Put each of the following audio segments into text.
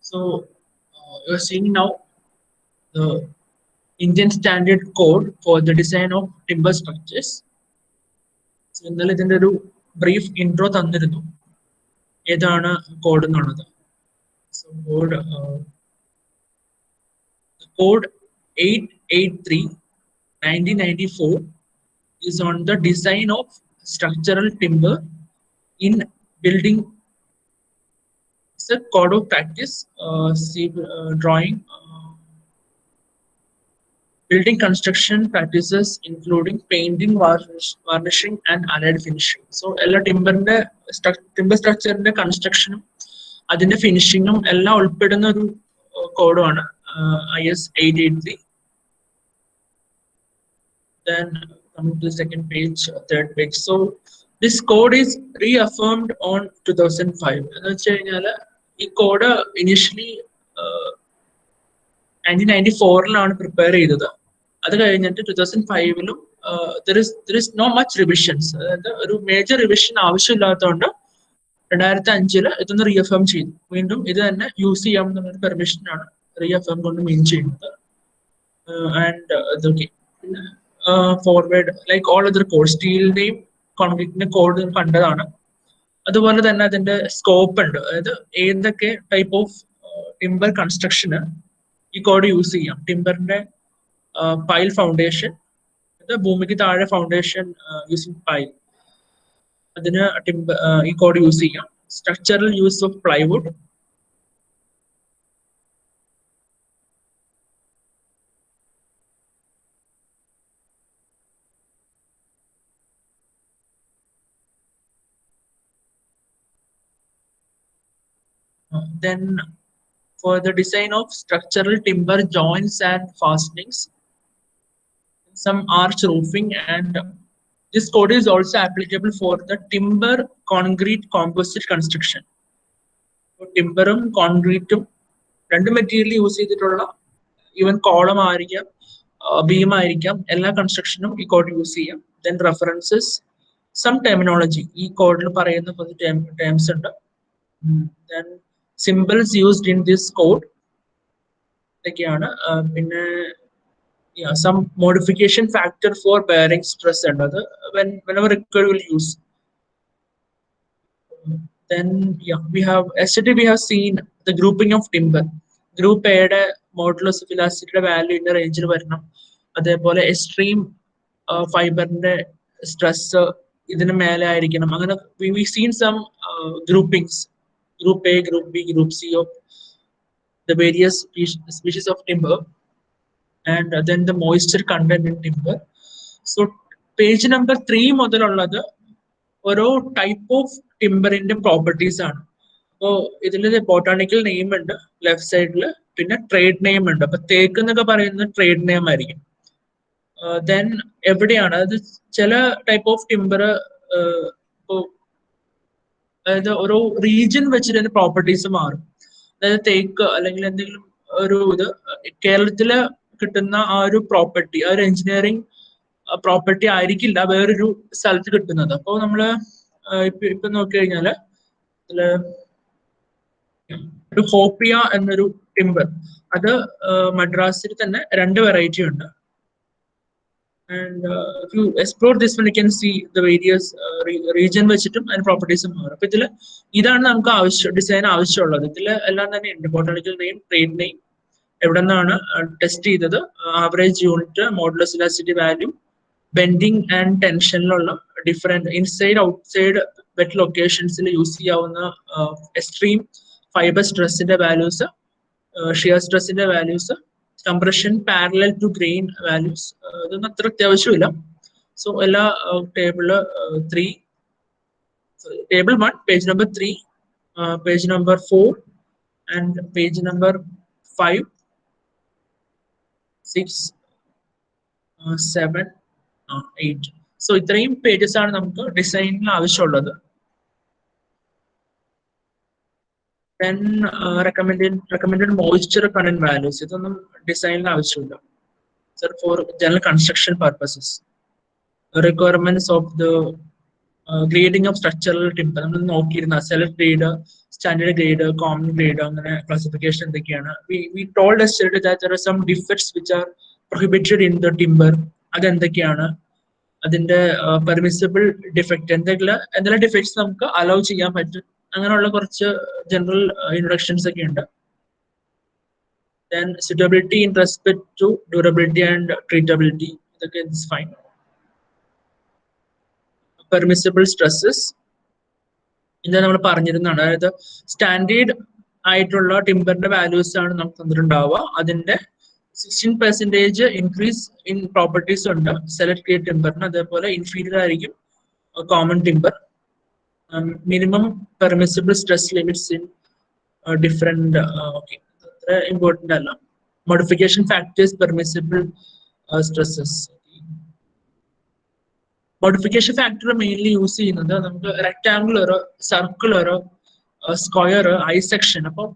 So you're seeing now the Indian Standard Code for the design of timber structures. So ഇന്നലെ ഇതിന്റെ ഒരു brief intro തന്നിരുന്നു ഏതാണ് code എന്നുള്ളത്. So code 883/1994 is on the design of structural timber in building. It's a code of practice, drawing, building construction practices including painting, varnishing and allied finishing. So എല്ലാ timber structure construction അതിന്റെ ഫിനിഷിങ്ങും എല്ലാം ഉൾപ്പെടുന്ന ഒരു കോഡാണ് IS 883. Then coming to the second page, third page. So this code is reaffirmed on 2005. എന്ന് വെച്ച് കഴിഞ്ഞാൽ ഈ കോഡ് ഇനിഷ്യലി 1994 പ്രിപ്പയർ ചെയ്തത്. അത് കഴിഞ്ഞിട്ട് 2005 there is no much revisions. അതായത് ഒരു മേജർ റിവിഷൻ ആവശ്യമില്ലാത്തതുകൊണ്ട് 2005 ഇതൊന്ന് റീഅഫേം ചെയ്തു. വീണ്ടും ഇത് തന്നെ യൂസ് ചെയ്യാം എന്നുള്ളൊരു പെർമിഷനാണ് റീഅഫേം കൊണ്ട് മീൻ ചെയ്യുന്നത്. ആൻഡ് ഇതൊക്കെ പിന്നെ forward like all other code, സ്റ്റീലിന്റെയും കോൺക്രീറ്റിന്റെ കോഡ് കണ്ടതാണ്. അതുപോലെ തന്നെ അതിന്റെ സ്കോപ്പ് ഉണ്ട്. അതായത് ഏതൊക്കെ ടൈപ്പ് ഓഫ് ടിമ്പർ കൺസ്ട്രക്ഷന് ഈ കോഡ് യൂസ് ചെയ്യാം. ടിമ്പറിന്റെ പൈൽ ഫൗണ്ടേഷൻ, ഭൂമിക്ക് താഴെ ഫൗണ്ടേഷൻ യൂസിങ് പൈൽ, അതിന് ഈ കോഡ് യൂസ് ചെയ്യാം. Structural use of plywood, then for the design of structural timber joints and fastenings, some arch roofing, and this code is also applicable for the timber concrete composite construction. ടിമ്പറും കോൺക്രീറ്റും രണ്ട് material use ചെയ്തിട്ടുള്ള even column ആയിരിക്കാം, beam ആയിരിക്കാം, എല്ലാ കൺസ്ട്രക്ഷനും ഈ code use ചെയ്യാം. Then references, some terminology ഈ കോഡിൽ പറയുന്ന കുറച്ച് ടേംസ് ഉണ്ട്. Then symbols used in this code ഇതൊക്കെയാണ്. പിന്നെ some modification factor for bearing stress and other whenever required will use. Then we have yesterday we have seen the grouping of timber. Group A യുടെ modulus of elasticity value in the range വരണം. അതേപോലെ extreme ഫൈബറിന്റെ stress ഇതിന് മേലെ ആയിരിക്കണം. അങ്ങനെ we seen some groupings, group A, group B, group C of the various species of timber. And then the moisture content in timber. So page number 3 മുതലുള്ളത് ഓരോ type of ടിമ്പറിന്റെ properties ആണ്. അപ്പോൾ ഇതിൽ botanical name ഉണ്ട് left സൈഡിൽ, പിന്നെ trade name ഉണ്ട്. അപ്പൊ തേക്ക് എന്നൊക്കെ പറയുന്നത് ട്രേഡ് നെയിം ആയിരിക്കും. ദെൻ എവിടെയാണ് അത് ചില ടൈപ്പ് ഓഫ് ടിമ്പർ അതായത് ഓരോ റീജിയൻ വെച്ചിട്ട് പ്രോപ്പർട്ടീസ് മാറും. അതായത് തേക്ക് അല്ലെങ്കിൽ എന്തെങ്കിലും ഒരു ഇത് കേരളത്തില് കിട്ടുന്ന ആ ഒരു പ്രോപ്പർട്ടി, ആ ഒരു എഞ്ചിനീയറിംഗ് പ്രോപ്പർട്ടി ആയിരിക്കില്ല വേറൊരു സ്ഥലത്ത് കിട്ടുന്നത്. അപ്പോൾ നമ്മള് ഇപ്പൊ നോക്കി കഴിഞ്ഞാല് ഒരു ഹോപ്പിയ എന്നൊരു ടിമ്പർ, അത് മദ്രാസിൽ തന്നെ 2 വെറൈറ്റി ഉണ്ട്. And if you explore this one you can see the various region വെച്ചിട്ടും അതിന് പ്രോപ്പർട്ടീസും മാറും. അപ്പൊ ഇതില് ഇതാണ് നമുക്ക് ഡിസൈൻ ആവശ്യമുള്ളത്. ഇതില് എല്ലാം തന്നെ ഉണ്ട്. ബോട്ടാണിക്കൽ നെയിം, ട്രേഡ് നെയിം, എവിടെ നിന്നാണ് ടെസ്റ്റ് ചെയ്തത്, average unit, modulus elasticity value, bending and ടെൻഷനിലുള്ള ഡിഫറെന്റ് ഇൻസൈഡ് ഔട്ട്സൈഡ് വെറ്റ് ലൊക്കേഷൻസിൽ യൂസ് ചെയ്യാവുന്ന എക്സ്ട്രീം ഫൈബർ സ്ട്രെസ്സിന്റെ വാല്യൂസ്, ഷിയർ സ്ട്രെസ്സിന്റെ values, compression parallel to grain values, ഇതൊന്നും അത്ര അത്യാവശ്യമില്ല. സോ എല്ലാ table 3, table 1, page number 3, page number 4 and page number 5, 6, 7, 8. So ഇത്രയും പേജസ് ആണ് നമുക്ക് ഡിസൈനിൽ ആവശ്യമുള്ളത്. Then recommended moisture content values, ഇതൊന്നും ഡിസൈനിൽ ആവശ്യമില്ല. Sir for general construction purposes. Requirements of the grading of structural timber നമ്മൾ നോക്കിയിരുന്ന select grade, standard grade, common grade, അങ്ങനെ ക്ലാസിഫിക്കേഷൻ എന്തൊക്കെയാണ്. We told yesterday that there are some defects which are prohibited in the timber. അതെന്തൊക്കെയാണ്, അതിന്റെ permissible defect എന്തെല്ലാം defects നമുക്ക് allow ചെയ്യാൻ പറ്റും, അങ്ങനെയുള്ള കുറച്ച് ജനറൽ ഇൻട്രൊഡക്ഷൻസ് ഒക്കെ ഉണ്ട്. Then suitability in respect to durability and treatability, ഇതൊക്കെ is fine. Permissible stresses ഇന്ന് നമ്മൾ പറഞ്ഞിരുന്നതാണ്. അതായത് സ്റ്റാൻഡേർഡ് ആയിട്ടുള്ള ടിമ്പറിന്റെ വാല്യൂസ് ആണ് നമുക്ക് തന്നിട്ടുണ്ടാവുക. അതിന്റെ 16% ഇൻക്രീസ് ഇൻ പ്രോപ്പർട്ടീസ് ഉണ്ട് സെലക്ട് ഗ്രേഡ് ടിമ്പറിന്, അതേപോലെ ഇൻഫീരിയർ ആയിരിക്കും common timber. Minimum permissible stress limits in different, അത്ര ഇമ്പോർട്ടൻ്റ് അല്ല. Modification factors permissible stresses. Modification factor mainly use ചെയ്യുന്നത് നമുക്ക് rectangular, circular, square, I section. അപ്പോൾ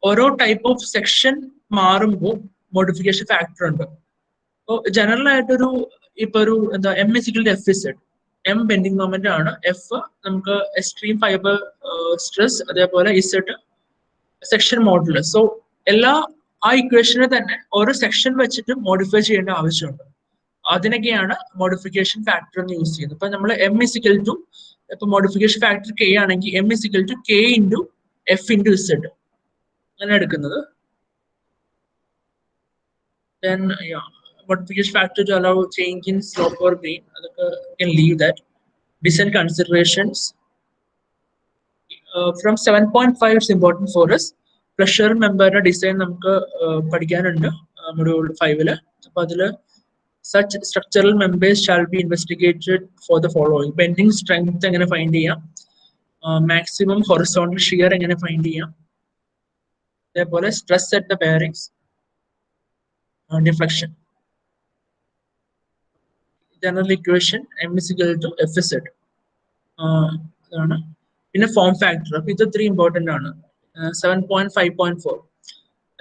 ഓരോ ടൈപ്പ് ഓഫ് സെക്ഷൻ മാറുമ്പോൾ മോഡിഫിക്കേഷൻ ഫാക്ടർ ഉണ്ട്. അപ്പോൾ ജനറൽ ആയിട്ടൊരു ഇപ്പൊ ഒരു എന്താ M=F(Z). M ബെൻഡിങ് മൊമെന്റ് ആണ്, F നമുക്ക് എക്സ്ട്രീം ഫൈബർ സ്ട്രെസ്, അതേപോലെ Z സെക്ഷൻ മോഡുലസ്. സോ എല്ലാ ആ ഇക്വേഷനെ തന്നെ ഓരോ സെക്ഷൻ വെച്ചിട്ട് മോഡിഫൈ ചെയ്യേണ്ട ആവശ്യമുണ്ട്. അതിനൊക്കെയാണ് മോഡിഫിക്കേഷൻ ഫാക്ടർ എന്ന് യൂസ് ചെയ്യുന്നത്. ഇപ്പൊ നമ്മൾ M=, ഇപ്പൊ മോഡിഫിക്കേഷൻ ഫാക്ടർ K ആണെങ്കിൽ M=K into F into Z അങ്ങനെ എടുക്കുന്നത്. Then modification factor to allow change in slope or green, can leave that. Design considerations from 7.5 it's important for us. Pressure member design നമുക്ക് പഠിക്കാനുണ്ട് module 5 അപ്പോൾ അതിൽ such structural members shall be investigated for the following. Bending strength എങ്ങനെ find ചെയ്യാം, maximum horizontal shear എങ്ങനെ find ചെയ്യാം, അതേപോലെ stress at the bearings, deflection. General equation M=F(Z). പിന്നെ ഫോം ഫാക്ടർ, അപ്പൊ ഇത് 3 ഇമ്പോർട്ടന്റ് ആണ്. 7.5.4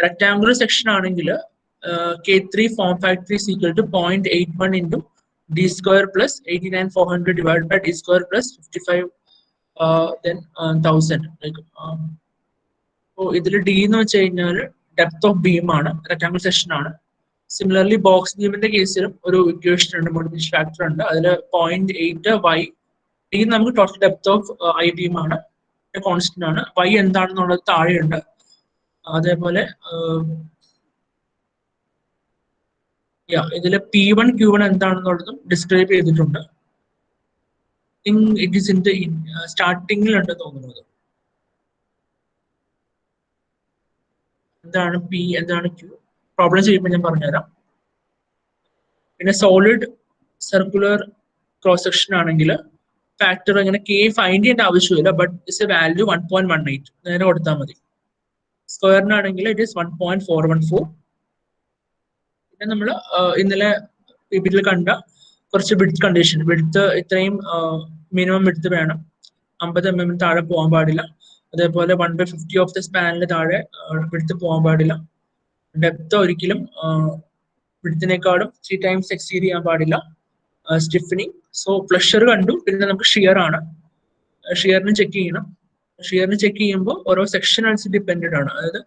റെക്ടാങ്കുലർ സെക്ഷൻ ആണെങ്കിൽ K3 form factor is equal to 0.81 into d square plus 89,400 divided by d square plus 55 then 1000. അപ്പോൾ ഇതിൽ D എന്ന് വെച്ച് കഴിഞ്ഞാൽ ഡെപ്ത് ഓഫ് ബീം ആണ്, റെക്ടാങ്കുലർ സെക്ഷൻ ആണ്. സിമിലർലി ബോക്സ് ബീമിന്റെ കേസിലും ഒരു ഇക്വേഷൻ ഉണ്ട്, മോഡിഫിക്കേഷൻ ഫാക്ടർ ഉണ്ട്. അതിൽ 0.8 y D നമുക്ക് total depth of I beam ആണ്, കോൺസ്റ്റന്റ് ആണ്. y എന്താണെന്നുള്ളത് താഴെയുണ്ട്. അതേപോലെ ഇതിൽ P1 Q1 എന്താണെന്നുള്ളതും ഡിസ്ക്രൈബ് ചെയ്തിട്ടുണ്ട്. ഇറ്റ് ഈസ് ഇൻ സ്റ്റാർട്ടിങ്ങിലുണ്ട് തോന്നുന്നത്. എന്താണ് P, എന്താണ് Q, പ്രോബ്ലം ചെയ്യുമ്പോൾ ഞാൻ പറഞ്ഞുതരാം. പിന്നെ സോളിഡ് സർക്കുലർ ക്രോസ് സെക്ഷൻ ആണെങ്കിൽ ഫാക്ടർ അങ്ങനെ K ഫൈൻഡ് ചെയ്യേണ്ട ആവശ്യമില്ല, ബട്ട് ഇറ്റ്സ് എ വാല്യൂ 1.18 നേരെ കൊടുത്താൽ മതി. സ്ക്വയറിനാണെങ്കിൽ ഇറ്റ് ഈസ് 1.414. പിന്നെ നമ്മൾ ഇന്നലെ PPT കണ്ട കുറച്ച് വിഡ്ത്ത് കണ്ടീഷൻ, വിഡ്ത്ത് ഇത്രയും മിനിമം വിഡ്ത്ത് വേണം, 50 mm താഴെ പോകാൻ പാടില്ല. അതേപോലെ 1/50 ഓഫ് ദ സ്പാനിന് താഴെ വിഡ്ത്ത് പോകാൻ പാടില്ല. ഡെപ്ത് ഒരിക്കലും വിഡ്ത്തിനേക്കാളും 3 times എക്സീഡ് ചെയ്യാൻ പാടില്ല. സ്റ്റിഫനിങ്. സോ ഫ്ലഷർ കണ്ടു. പിന്നെ നമുക്ക് ഷിയർ ആണ്, ഷിയറിന് ചെക്ക് ചെയ്യണം. ഷിയറിന് ചെക്ക് ചെയ്യുമ്പോൾ ഓരോ സെക്ഷൻ അനുസരിച്ച് ഡിപ്പെൻഡഡ് ആണ്. അതായത്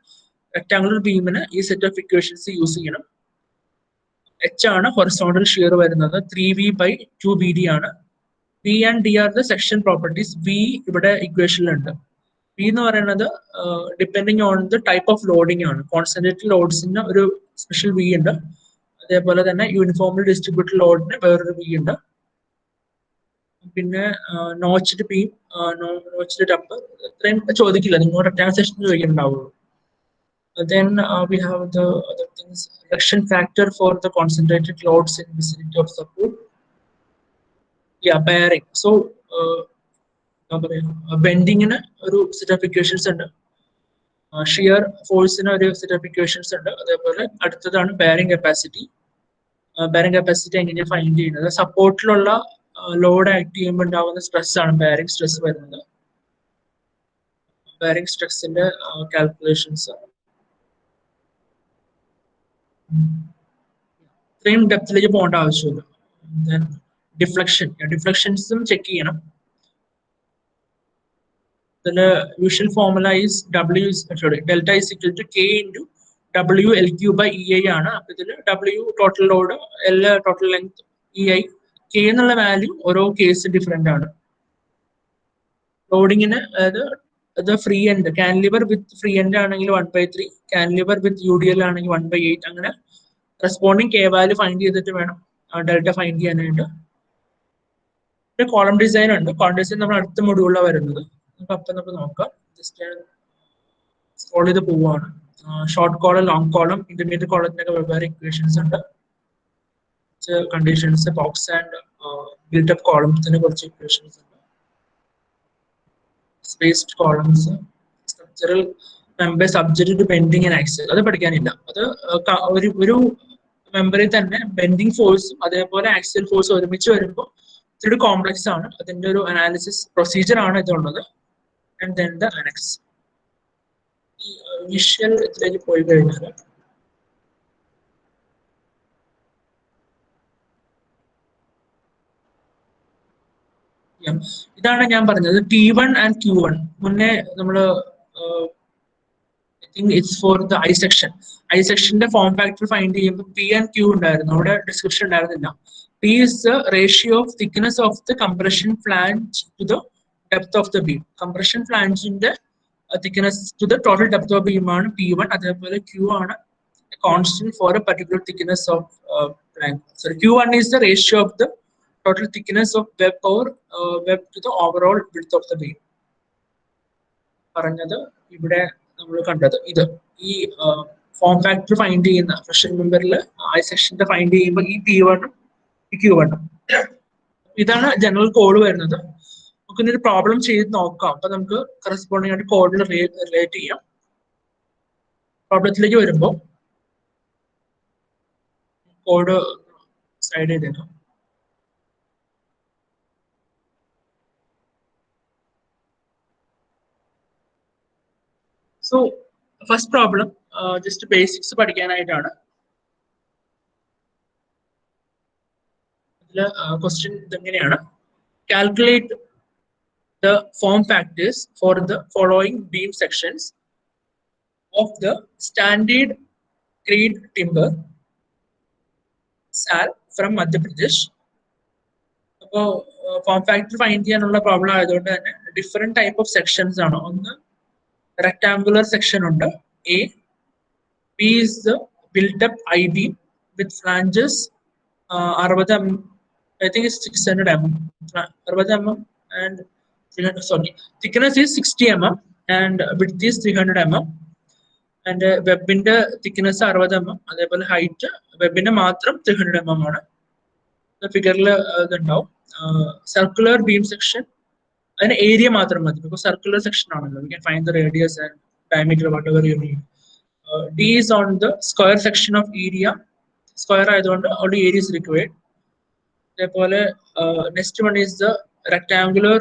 റെക്ടാങ്കുലർ ബീമിന് ഈ സെറ്റ് ഓഫ് ഇക്വേഷൻസ് യൂസ് ചെയ്യണം. H ആണ് ഹൊറിസോണ്ടൽ ഷിയർ വരുന്നത്, 3V/2BD ആണ്. P and D are the section properties. V ഇവിടെ ഇക്വേഷനിലുണ്ട്. P എന്ന് പറയുന്നത് depending on the type of loading ആണ്. കോൺസെൻട്രേറ്റഡ് ലോഡ്സിന് ഒരു സ്പെഷ്യൽ V ഉണ്ട്, അതേപോലെ തന്നെ യൂണിഫോംലി ഡിസ്ട്രിബ്യൂട്ടഡ് ലോഡിന് വേറൊരു V ഉണ്ട്. പിന്നെ നോച്ച്ഡ് ബീം, നോച്ച്ഡ് ടപ്പർ ഇത്രയും ചോദിക്കില്ല, നിങ്ങൾ റെക്ടാങ്കുലർ സെക്ഷൻ ചോദിക്കുന്നുണ്ടാവുള്ളൂ. Then we have the other things, reduction factor for the concentrated loads in vicinity of support. Bearing. So bending in ഒരു സെറ്റ് ഓഫ് ഇക്വേഷൻസ് ഉണ്ട്, ഷിയർ ഫോഴ്സിന് ഒരു set of equations ഉണ്ട്. അതേപോലെ അടുത്തതാണ് ബെയറിംഗ് കപ്പാസിറ്റി. ബെയറിംഗ് കപ്പാസിറ്റി എങ്ങനെയാണ് find ചെയ്യുന്നത്, സപ്പോർട്ടിലുള്ള load act ചെയ്യുമ്പോൾ ഉണ്ടാകുന്ന സ്ട്രെസ് ആണ് ബെയറിംഗ് സ്ട്രെസ് വരുന്നത്. ബെയറിംഗ് സ്ട്രെസ്സിന്റെ കാൽക്കുലേഷൻസ് ഇത്രയും ഡെപ്തിലേക്ക് പോകേണ്ട ആവശ്യമില്ല. ഡിഫ്ലക്ഷൻ, ഡിഫ്ലക്ഷൻസും ചെക്ക് ചെയ്യണം. The usual formula is delta is equal to K into W LQ by EI ആണ്. അപ്പോൾ ഇതിൽ W total load, L total length, EI, K എന്നുള്ള വാല്യൂ ഓരോ കേസ് ഡിഫറെന്റ് ആണ്. ലോഡിങ്ങിന് അതായത് ഫ്രീ എൻഡ് കാൻലിവർ വിത്ത് ഫ്രീ എൻഡ് ആണെങ്കിൽ 1/3, cantilever വിത്ത് UDL ആണെങ്കിൽ 1/8, അങ്ങനെ റെസ്പോണ്ടിങ് K വാല്യൂ ഫൈൻഡ് ചെയ്തിട്ട് വേണം ഡെൽറ്റ ഫൈൻഡ് ചെയ്യാനായിട്ട്. കോളം ഡിസൈൻ ഉണ്ട്. കോളം ഡിസൈൻ നമ്മൾ അടുത്ത മൊഡ്യൂളിലാണ് വരുന്നത്. അപ്പം നമുക്ക് നോക്കാം. ജസ്റ്റ് സ്ക്രോൾ ചെയ്ത് പോവുകയാണ്. Short column, long column, intermediate കോളത്തിനൊക്കെ വെവ്വേറെ ഇക്വേഷൻസ് ഉണ്ട്. Conditions, box and built up കോളംസിന് കുറച്ച് ഇക്വേഷൻസ് ഉണ്ട്. Spaced columns, structural member subject to bending and axial, അത് പഠിക്കാനില്ല. അത് ഒരു മെമ്പറിൽ തന്നെ ബെൻഡിങ് ഫോഴ്സും അതേപോലെ ആക്സിൽ ഫോഴ്സും ഒരുമിച്ച് വരുമ്പോൾ ഇത്തിരി കോംപ്ലക്സ് ആണ്. അതിന്റെ ഒരു അനാലിസിസ് പ്രൊസീജിയർ ആണ് ഇതുള്ളത്. And then the annexe. ഈ ഇനിഷ്യൽ ഇതിലേക്ക് പോയി കഴിഞ്ഞാൽ ഇതാണ് ഞാൻ പറഞ്ഞത് T1 ആൻഡ് Q1. മുന്നേ നമ്മള് it's for the I section. I sectionന്റെ ഫോം ഫാക്ടർ ഫൈൻഡ് ചെയ്യുമ്പോൾ P and Q ഉണ്ടായിരുന്നു, അവിടെ ഡിസ്ക്രിപ്ഷൻ ഉണ്ടായിരുന്നില്ല. P is the ratio of thickness of the compression flange to the depth of the beam. Compression flangeന്റെ thickness to the total depth of beam ആണ് P1. അതേപോലെ Q ആണ് constant for a particular thickness of flange. So Q1 is the ratio of the total thickness of web or web to the overall width of the beam. പറഞ്ഞത് ഇവിടെ നമ്മൾ കണ്ടത് ഇത് ഈ form factor find ചെയ്യുന്ന freshen മെമ്പറിൽ I സെക്ഷന്റെ find ചെയ്യുമ്പോൾ ഈ P1 ഉം ഈ Q1 ഉം ഇതാണ് ജനറൽ കോഡ് വരുന്നത്. നമുക്ക് ഇതൊരു പ്രോബ്ലം ചെയ്ത് നോക്കാം. അപ്പൊ നമുക്ക് കറസ്പോണ്ടിങ് ആയിട്ട് കോഡിൽ റിലേറ്റ് ചെയ്യാം. പ്രോബ്ലത്തിലേക്ക് വരുമ്പോൾ കോഡ് സൈഡ് ചെയ്തേക്കാം. So first problem, just basics പഠിക്കാനായിട്ടാണ്. Question ഇതെങ്ങനെയാണ്: calculate the form factors for the following beam sections of the standard grade timber SAL from Madhya Pradesh. അപ്പോൾ ഫോം ഫാക്ടർ ഫൈൻഡ് ചെയ്യാനുള്ള problem ആയതുകൊണ്ട് തന്നെ different type of sections ആണ്. ഒന്ന് rectangular section ഉണ്ട് A. B is the built up I beam with flanges 60 mm, I think it's 600 mm, 60 mm and 300, sorry, thickness is 60 mm and width is 300 mm and webന്റെ thickness 60 mm, അതേപോലെ height webന്റെ മാത്രം 300 mm ആണ്. ഫിഗറിൽ ഇതുണ്ടാവും. Circular beam section അതിന് area മാത്രം മതി, because circular section ആണല്ലോ. We can find the radius and diameter, whatever you need. D is on the square section of area. Square ആയതുകൊണ്ട് only area is required. അതേപോലെ next one is the rectangular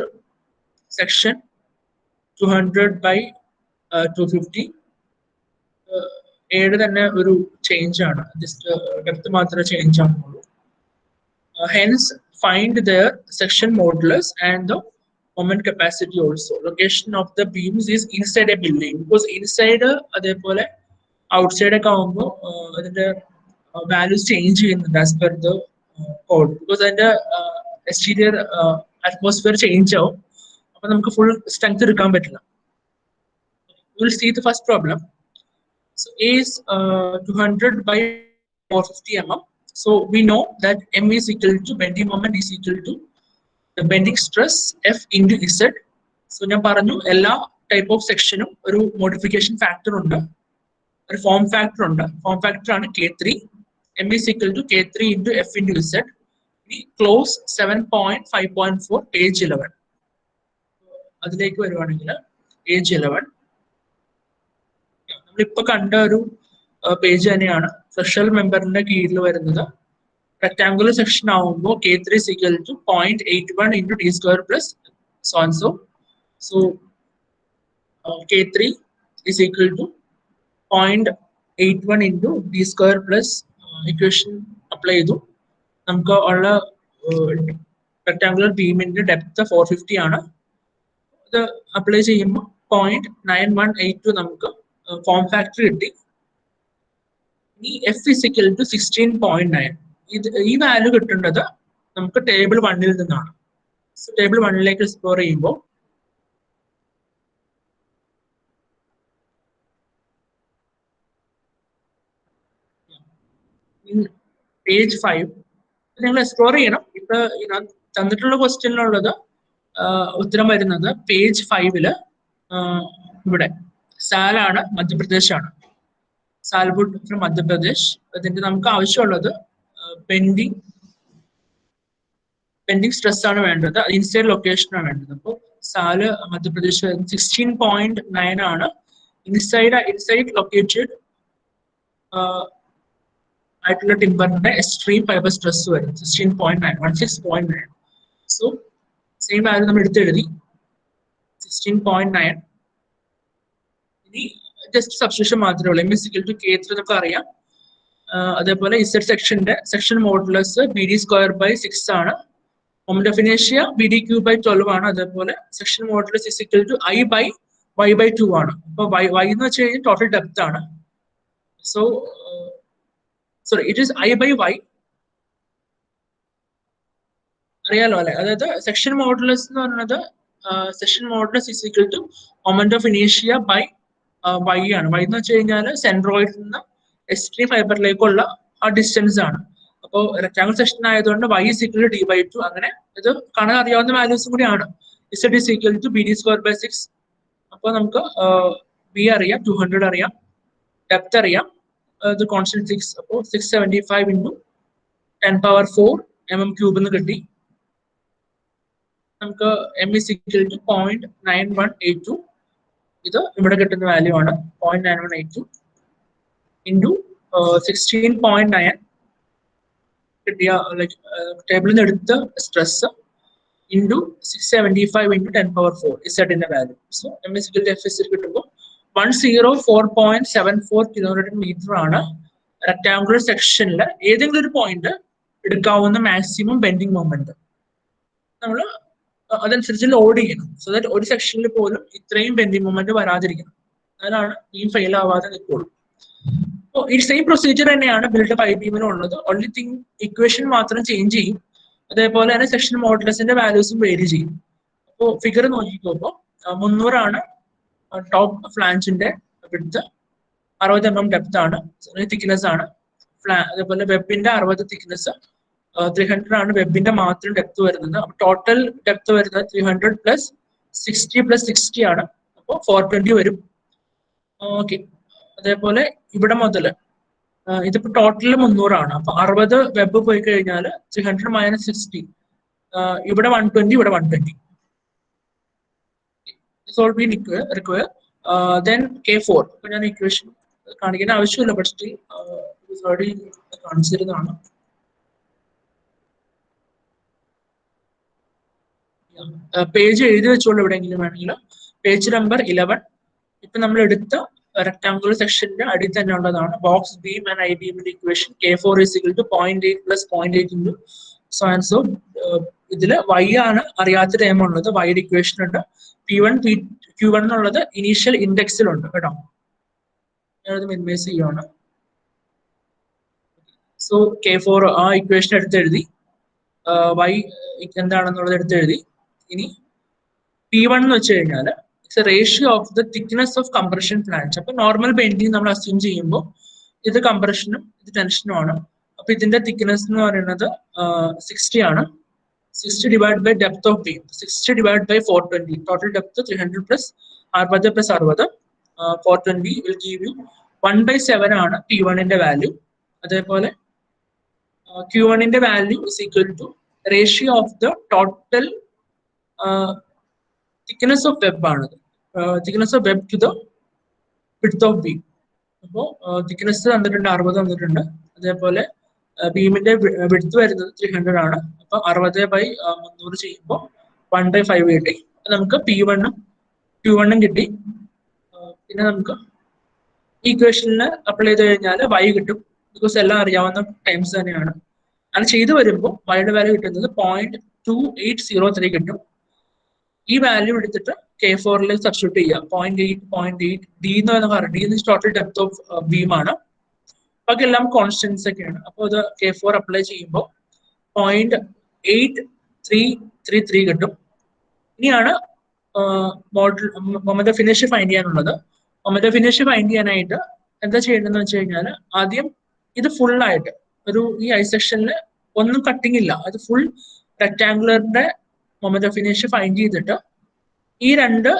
section 200 by 250. ഏഴ് തന്നെ ഒരു change ആണ്, just depth മാത്രമേ change ആണുള്ളൂ. Hence find their section modulus and the moment capacity also. Location of the beams is inside a building, because inside അതേപോലെ outside ഒക്കെ ആവുമ്പോൾ അതിന്റെ values change ചെയ്യുന്നുണ്ട് as per the code, because അതിന്റെ exterior atmosphere change ആവും. അപ്പൊ നമുക്ക് full strength എടുക്കാൻ പറ്റില്ല. We will see the first problem. So A is 200 by 450 mm. So we know that M is equal to bending moment is equal to the bending stress F into Z. So ഞാൻ പറഞ്ഞു എല്ലാ type of സെക്ഷനും ഒരു modification factor ഉണ്ട്, ഒരു form factor ഉണ്ട്. Form factor ആണ് K3. M is equal to K3 into F into Z. Close 7.5.4 age 11. അതിലേക്ക് വരുവാണെങ്കിൽ age 11 നമ്മളിപ്പോ കണ്ട ഒരു പേജ് തന്നെയാണ് ഫ്രഷൽ മെമ്പറിന്റെ കീഴിൽ വരുന്നത്. rectangular section ആവുമ്പോൾ K3 is equal to 0.81 into D square plus so and so. So K3 is equal to 0.81 into D square plus equation apply ചെയ്തു. നമുക്ക് ഉള്ള rectangular beam in the depth 450 ആണ്. ഇത് അപ്ലൈ ചെയ്യുമ്പോൾ 0.9182 നമുക്ക് ഫോം ഫാക്ടർ കിട്ടി. ഇനി F is equal to 16.9. ഈ വാല്യൂ കിട്ടേണ്ടത് നമുക്ക് ടേബിൾ 1 നിന്നാണ്. ടേബിൾ 1 എക്സ്പ്ലോർ ചെയ്യുമ്പോൾ പേജ് 5 നിങ്ങൾ എക്സ്പ്ലോർ ചെയ്യണം. ഇപ്പൊ തന്നിട്ടുള്ള ക്വസ്റ്റ്യനിലുള്ളത് ഉത്തരം വരുന്നത് പേജ് 5 ഇവിടെ സാലാണ്, മധ്യപ്രദേശാണ്. സാൽവുഡ് ഫ്രം മധ്യപ്രദേശ്. അതിന്റെ നമുക്ക് ആവശ്യമുള്ളത് പെൻഡിങ് സ്ട്രെസ് ആണ് വേണ്ടത്, ഇൻസൈഡ് ലൊക്കേഷൻ ആണ് വേണ്ടത്. അപ്പോൾ സാല് മധ്യപ്രദേശ് 16.9 ആണ് ഇൻസൈഡ് ലൊക്കേറ്റഡ് ആയിട്ടുള്ള ടിമ്പറിന്റെ എക്സ്ട്രീം ഫൈബർ സ്ട്രെസ് വരും 16.9. സോ സെയിം വാല്യൂ നമ്മൾ എടുത്തെഴുതി 16.9. ഇനി ജസ്റ്റ് സബ്സ്റ്റിറ്റ്യൂഷൻ മാത്രമേ ഉള്ളൂ. M = K3 നമുക്ക് അറിയാം. അതേപോലെ Z സെക്ഷന്റെ സെക്ഷൻ മോഡുലസ് BD²/6 ആണ്. മൊമെന്റ് ഓഫ് ഇനേർഷ്യ BD³/12 ആണ്. അതേപോലെ സെക്ഷൻ മോഡുലസ് = I/Y/2 ആണ്. അപ്പൊ Y എന്ന് വെച്ച് കഴിഞ്ഞാൽ ടോട്ടൽ ഡെപ്ത് ആണ്. So sorry, it is I/Y. അറിയാലോ അല്ലെ? അതായത് സെക്ഷൻ മോഡുലസ് എന്ന് പറയുന്നത് section modulus = moment of inertia by Y ആണ്. Y എന്ന് വെച്ച് കഴിഞ്ഞാൽ സെൻട്രോയിഡിൽ നിന്ന് എക്സ്ട്രീം ഫൈബറിലേക്കുള്ള ആ ഡിസ്റ്റൻസ് ആണ്. അപ്പോൾ റെക്ടാങ്കിൾ സെക്ഷൻ ആയതുകൊണ്ട് Y = D/2. അങ്ങനെ ഇത് കാണാൻ അറിയാവുന്ന വാല്യൂസും കൂടിയാണ്. Z = BD²/6. അപ്പോൾ നമുക്ക് B അറിയാം, 200 അറിയാം, ഡെപ്ത് അറിയാം, ഇത് കോൺസ്റ്റന്റ് 6. അപ്പോൾ 675 × 10⁴ mm³ എന്ന് കിട്ടി. നമുക്ക് M = 0.9182. ഇത് ഇവിടെ കിട്ടുന്ന വാല്യൂ ആണ്. 0.9182 ഇൻറ്റു 16.9 കിട്ടിയ ടേബിളിൽ നിന്ന് എടുത്ത സ്ട്രെസ് ഇൻറ്റു 675 × 10⁴ ഇസഡിന്റെ വാല്യൂ. സോ M = F കിട്ടുമ്പോൾ 104.74 kN ആണ് റെക്ടാങ്കുലർ സെക്ഷനിൽ ഏതെങ്കിലും ഒരു പോയിന്റ് എടുക്കാവുന്ന മാക്സിമം ബെൻഡിങ് മൊമെന്റ്. നമ്മൾ അതനുസരിച്ച് ലോഡ് ചെയ്യണം. സോ ദാറ്റ് ഒരു സെക്ഷനിൽ പോലും ഇത്രയും ബെൻഡിങ് മൊമെന്റ് വരാതിരിക്കണം. അതിനാണ് ബീം ഫെയിൽ ആവാതെ നിൽക്കുള്ളൂ. അപ്പോൾ ഈ സെയിം പ്രൊസീജിയർ തന്നെയാണ് ബിൽഡപ്പ് ഐ ബീമിനും ഉള്ളത്. ഓൺലി തിങ് ഇക്വേഷൻ മാത്രം ചേഞ്ച് ചെയ്യും. അതേപോലെ തന്നെ സെക്ഷൻ മോഡുലസിന്റെ വാല്യൂസും വേരി ചെയ്യും. അപ്പോൾ ഫിഗർ നോക്കിക്കുമ്പോൾ 300 ആണ് ടോപ്പ് ഫ്ലാഞ്ചിന്റെ വിഡ്ത്ത്, 60 mm ഡെപ്ത് ആണ്, തിക്നെസ് ആണ്. അതേപോലെ വെബിന്റെ 60 തിക്നെസ്, 300 ആണ് വെബിന്റെ മാത്രം ഡെപ്ത് വരുന്നത്. അപ്പൊ ടോട്ടൽ ഡെപ്ത് വരുന്നത് 300 + 60 + 60 ആണ്. അപ്പോൾ 420 വരും. ഓക്കെ. അതേപോലെ ഇവിടെ മുതൽ ഇതിപ്പോ ടോട്ടൽ 300 ആണ്. അപ്പൊ 60 വെബ് പോയി കഴിഞ്ഞാൽ 300 - 60, ഇവിടെ 120, ഇവിടെ 120. All we require. Then K4. അപ്പൊ ഞാൻ ഇക്വേഷൻ കാണിക്കേണ്ട ആവശ്യമില്ല, ബട്ട് സ്റ്റിൽ ഓൾറെഡി കാണിച്ചിരുന്നതാണ്. പേജ് എഴുതി വെച്ചോളൂ എവിടെയെങ്കിലും വേണമെങ്കിൽ. Page number 11. ഇപ്പൊ നമ്മൾ എടുത്ത റെക്ടാങ്കുലർ സെക്ഷന്റെ അടിയിൽ തന്നെ ഉള്ളതാണ് ബോക്സ് ബീം ആൻഡ് ഐ ബീമിന്റെ equation. K4 = 0.8 + 0.8 × so and so. ഇതില് Y ആണ് അറിയാത്ത ടൈം ഉള്ളത്. Yയുടെ ഇക്വേഷൻ ഉണ്ട്. P1 Q1 എന്നുള്ളത് ഇനീഷ്യൽ ഇൻഡെക്സിലുണ്ട് കേട്ടോ. ഞാനത് മിനിമൈസ് ചെയ്യുകയാണ്. സോ K4 ആ ഇക്വേഷൻ എടുത്തെഴുതി, Y എന്താണെന്നുള്ളത് എടുത്തെഴുതി. ഇനി P1 എന്ന് വെച്ച് കഴിഞ്ഞാൽ it's A ratio of the thickness of compression flange. അപ്പൊ നോർമൽ ബെൻഡിങ് നമ്മൾ അസ്യൂം ചെയ്യുമ്പോൾ ഇത് കംപ്രഷനും ഇത് ടെൻഷനും ആണ്. അപ്പൊ ഇതിന്റെ തിക്നെസ് എന്ന് പറയുന്നത് 60 ആണ്. 60 divided by depth of beam, 60 divided by 420. Total depth 300 + 60 + 60. 420 will give you 1/7 ആണ് P1 വാല്യൂ. അതേപോലെ Q1 value = ratio of the total thickness of web ആണ്. thickness of web to the width of beam. അപ്പോൾ thickness തന്നിട്ടുണ്ട് 60 തന്നിട്ടുണ്ട്. അതേപോലെ ബീമിന്റെ width വരുന്നത് 300 ആണ്. അപ്പൊ 60/300 ചെയ്യുമ്പോൾ 1/5 കിട്ടി. നമുക്ക് P1 ഉം Q1 ഉം കിട്ടി. പിന്നെ നമുക്ക് ഈക്വേഷനിൽ അപ്ലൈ ചെയ്ത് കഴിഞ്ഞാൽ Y കിട്ടും. ബിക്കോസ് എല്ലാം അറിയാവുന്ന ടൈംസ് തന്നെയാണ്. അത് ചെയ്തു വരുമ്പോൾ Yയുടെ വാല്യൂ കിട്ടുന്നത് 0.2803 കിട്ടും. ഈ വാല്യൂ എടുത്തിട്ട് K4 സബ്സ്റ്റിറ്റ്യൂട്ട് ചെയ്യുക. 0.8 ഡി എന്ന് പറയുന്നത് ഡി എന്ന് ടോട്ടൽ ഡെപ്ത് ഓഫ് ബീം ആണ്. ബാക്കി എല്ലാം കോൺസ്റ്റൻസ് ഒക്കെയാണ്. അപ്പോൾ ഇത് K4 അപ്ലൈ ചെയ്യുമ്പോൾ 0.8333 കിട്ടും. ഇനിയാണ് മൊമെന്റ് ഫിനിഷ് ഫൈൻഡ് ചെയ്യാനുള്ളത്. മൊമെന്റ് ഫിനിഷ് ഫൈൻഡ് ചെയ്യാനായിട്ട് എന്താ ചെയ്യേണ്ടതെന്ന് വെച്ച് കഴിഞ്ഞാൽ ആദ്യം ഇത് ഫുൾ ആയിട്ട് ഈ ഐ സെക്ഷനിൽ ഒന്നും കട്ടിങ് ഇല്ല, അത് ഫുൾ റെക്ടാങ്കുലറിന്റെ മൊമെന്റ് ഫിനിഷ് ഫൈൻഡ് ചെയ്തിട്ട് ഈ രണ്ട്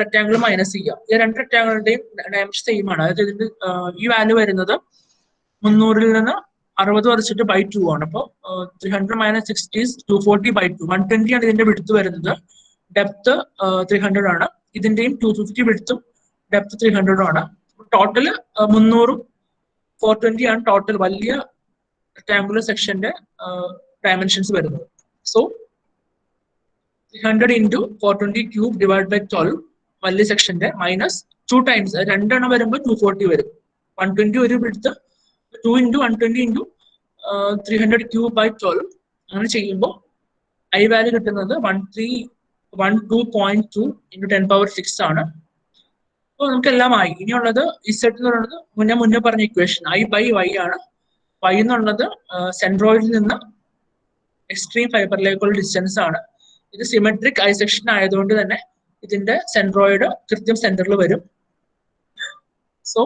റെക്ടാങ്കിൾ മൈനസ് ചെയ്യുക. ഈ രണ്ട് റെക്ടാങ്കിളുടെയും ഡയമെൻഷൻ സെയിം ആണ്. അതായത് ഇതിന്റെ ഈ വാല്യൂ വരുന്നത് 300 നിന്ന് 60 കുറച്ചിട്ട് ബൈ 2 ആണ്. അപ്പോൾ 300 മൈനസ് 60 240 ബൈ 2. 120 ആണ് ഇതിന്റെ വിഡ്ത്ത് വരുന്നത്. ഡെപ്ത് 300 ആണ്. ഇതിന്റെയും 250 വിഡ്ത്തും ഡെപ്ത് 300 ആണ്. ടോട്ടൽ 300 420 ആണ് ടോട്ടൽ വലിയ റെക്ടാങ്കുലർ സെക്ഷന്റെ ഡയമെൻഷൻസ് വരുന്നത്. So 300 into 420 cube divided by 12 വലിയ സെക്ഷന്റെ മൈനസ് 2 ടൈംസ്, രണ്ടെണ്ണം വരുമ്പോൾ 240 വരും. 120 ഒരു width, 2 into 120 into 300 cube by 12. അങ്ങനെ ചെയ്യുമ്പോൾ ഐ വാല്യൂ കിട്ടുന്നത് 1312.2 into 10 power 6 ആണ്. അപ്പോൾ നമുക്ക് എല്ലാം ആയി. ഇനിയുള്ളത് ഇസെറ്റ് എന്ന് പറയുന്നത് മുന്നേ പറഞ്ഞ ഇക്വേഷൻ ഐ ബൈ വൈ ആണ്. വൈ എന്നുള്ളത് സെൻട്രോയിഡിൽ നിന്ന് എക്സ്ട്രീം ഫൈബറിലേക്കുള്ള ഡിസ്റ്റൻസ് ആണ്. ഇത് സിമെട്രിക് ഐ സെക്ഷൻ ആയതുകൊണ്ട് തന്നെ ഇതിന്റെ സെൻട്രോയിഡ് കൃത്യം സെന്ററിൽ വരും. So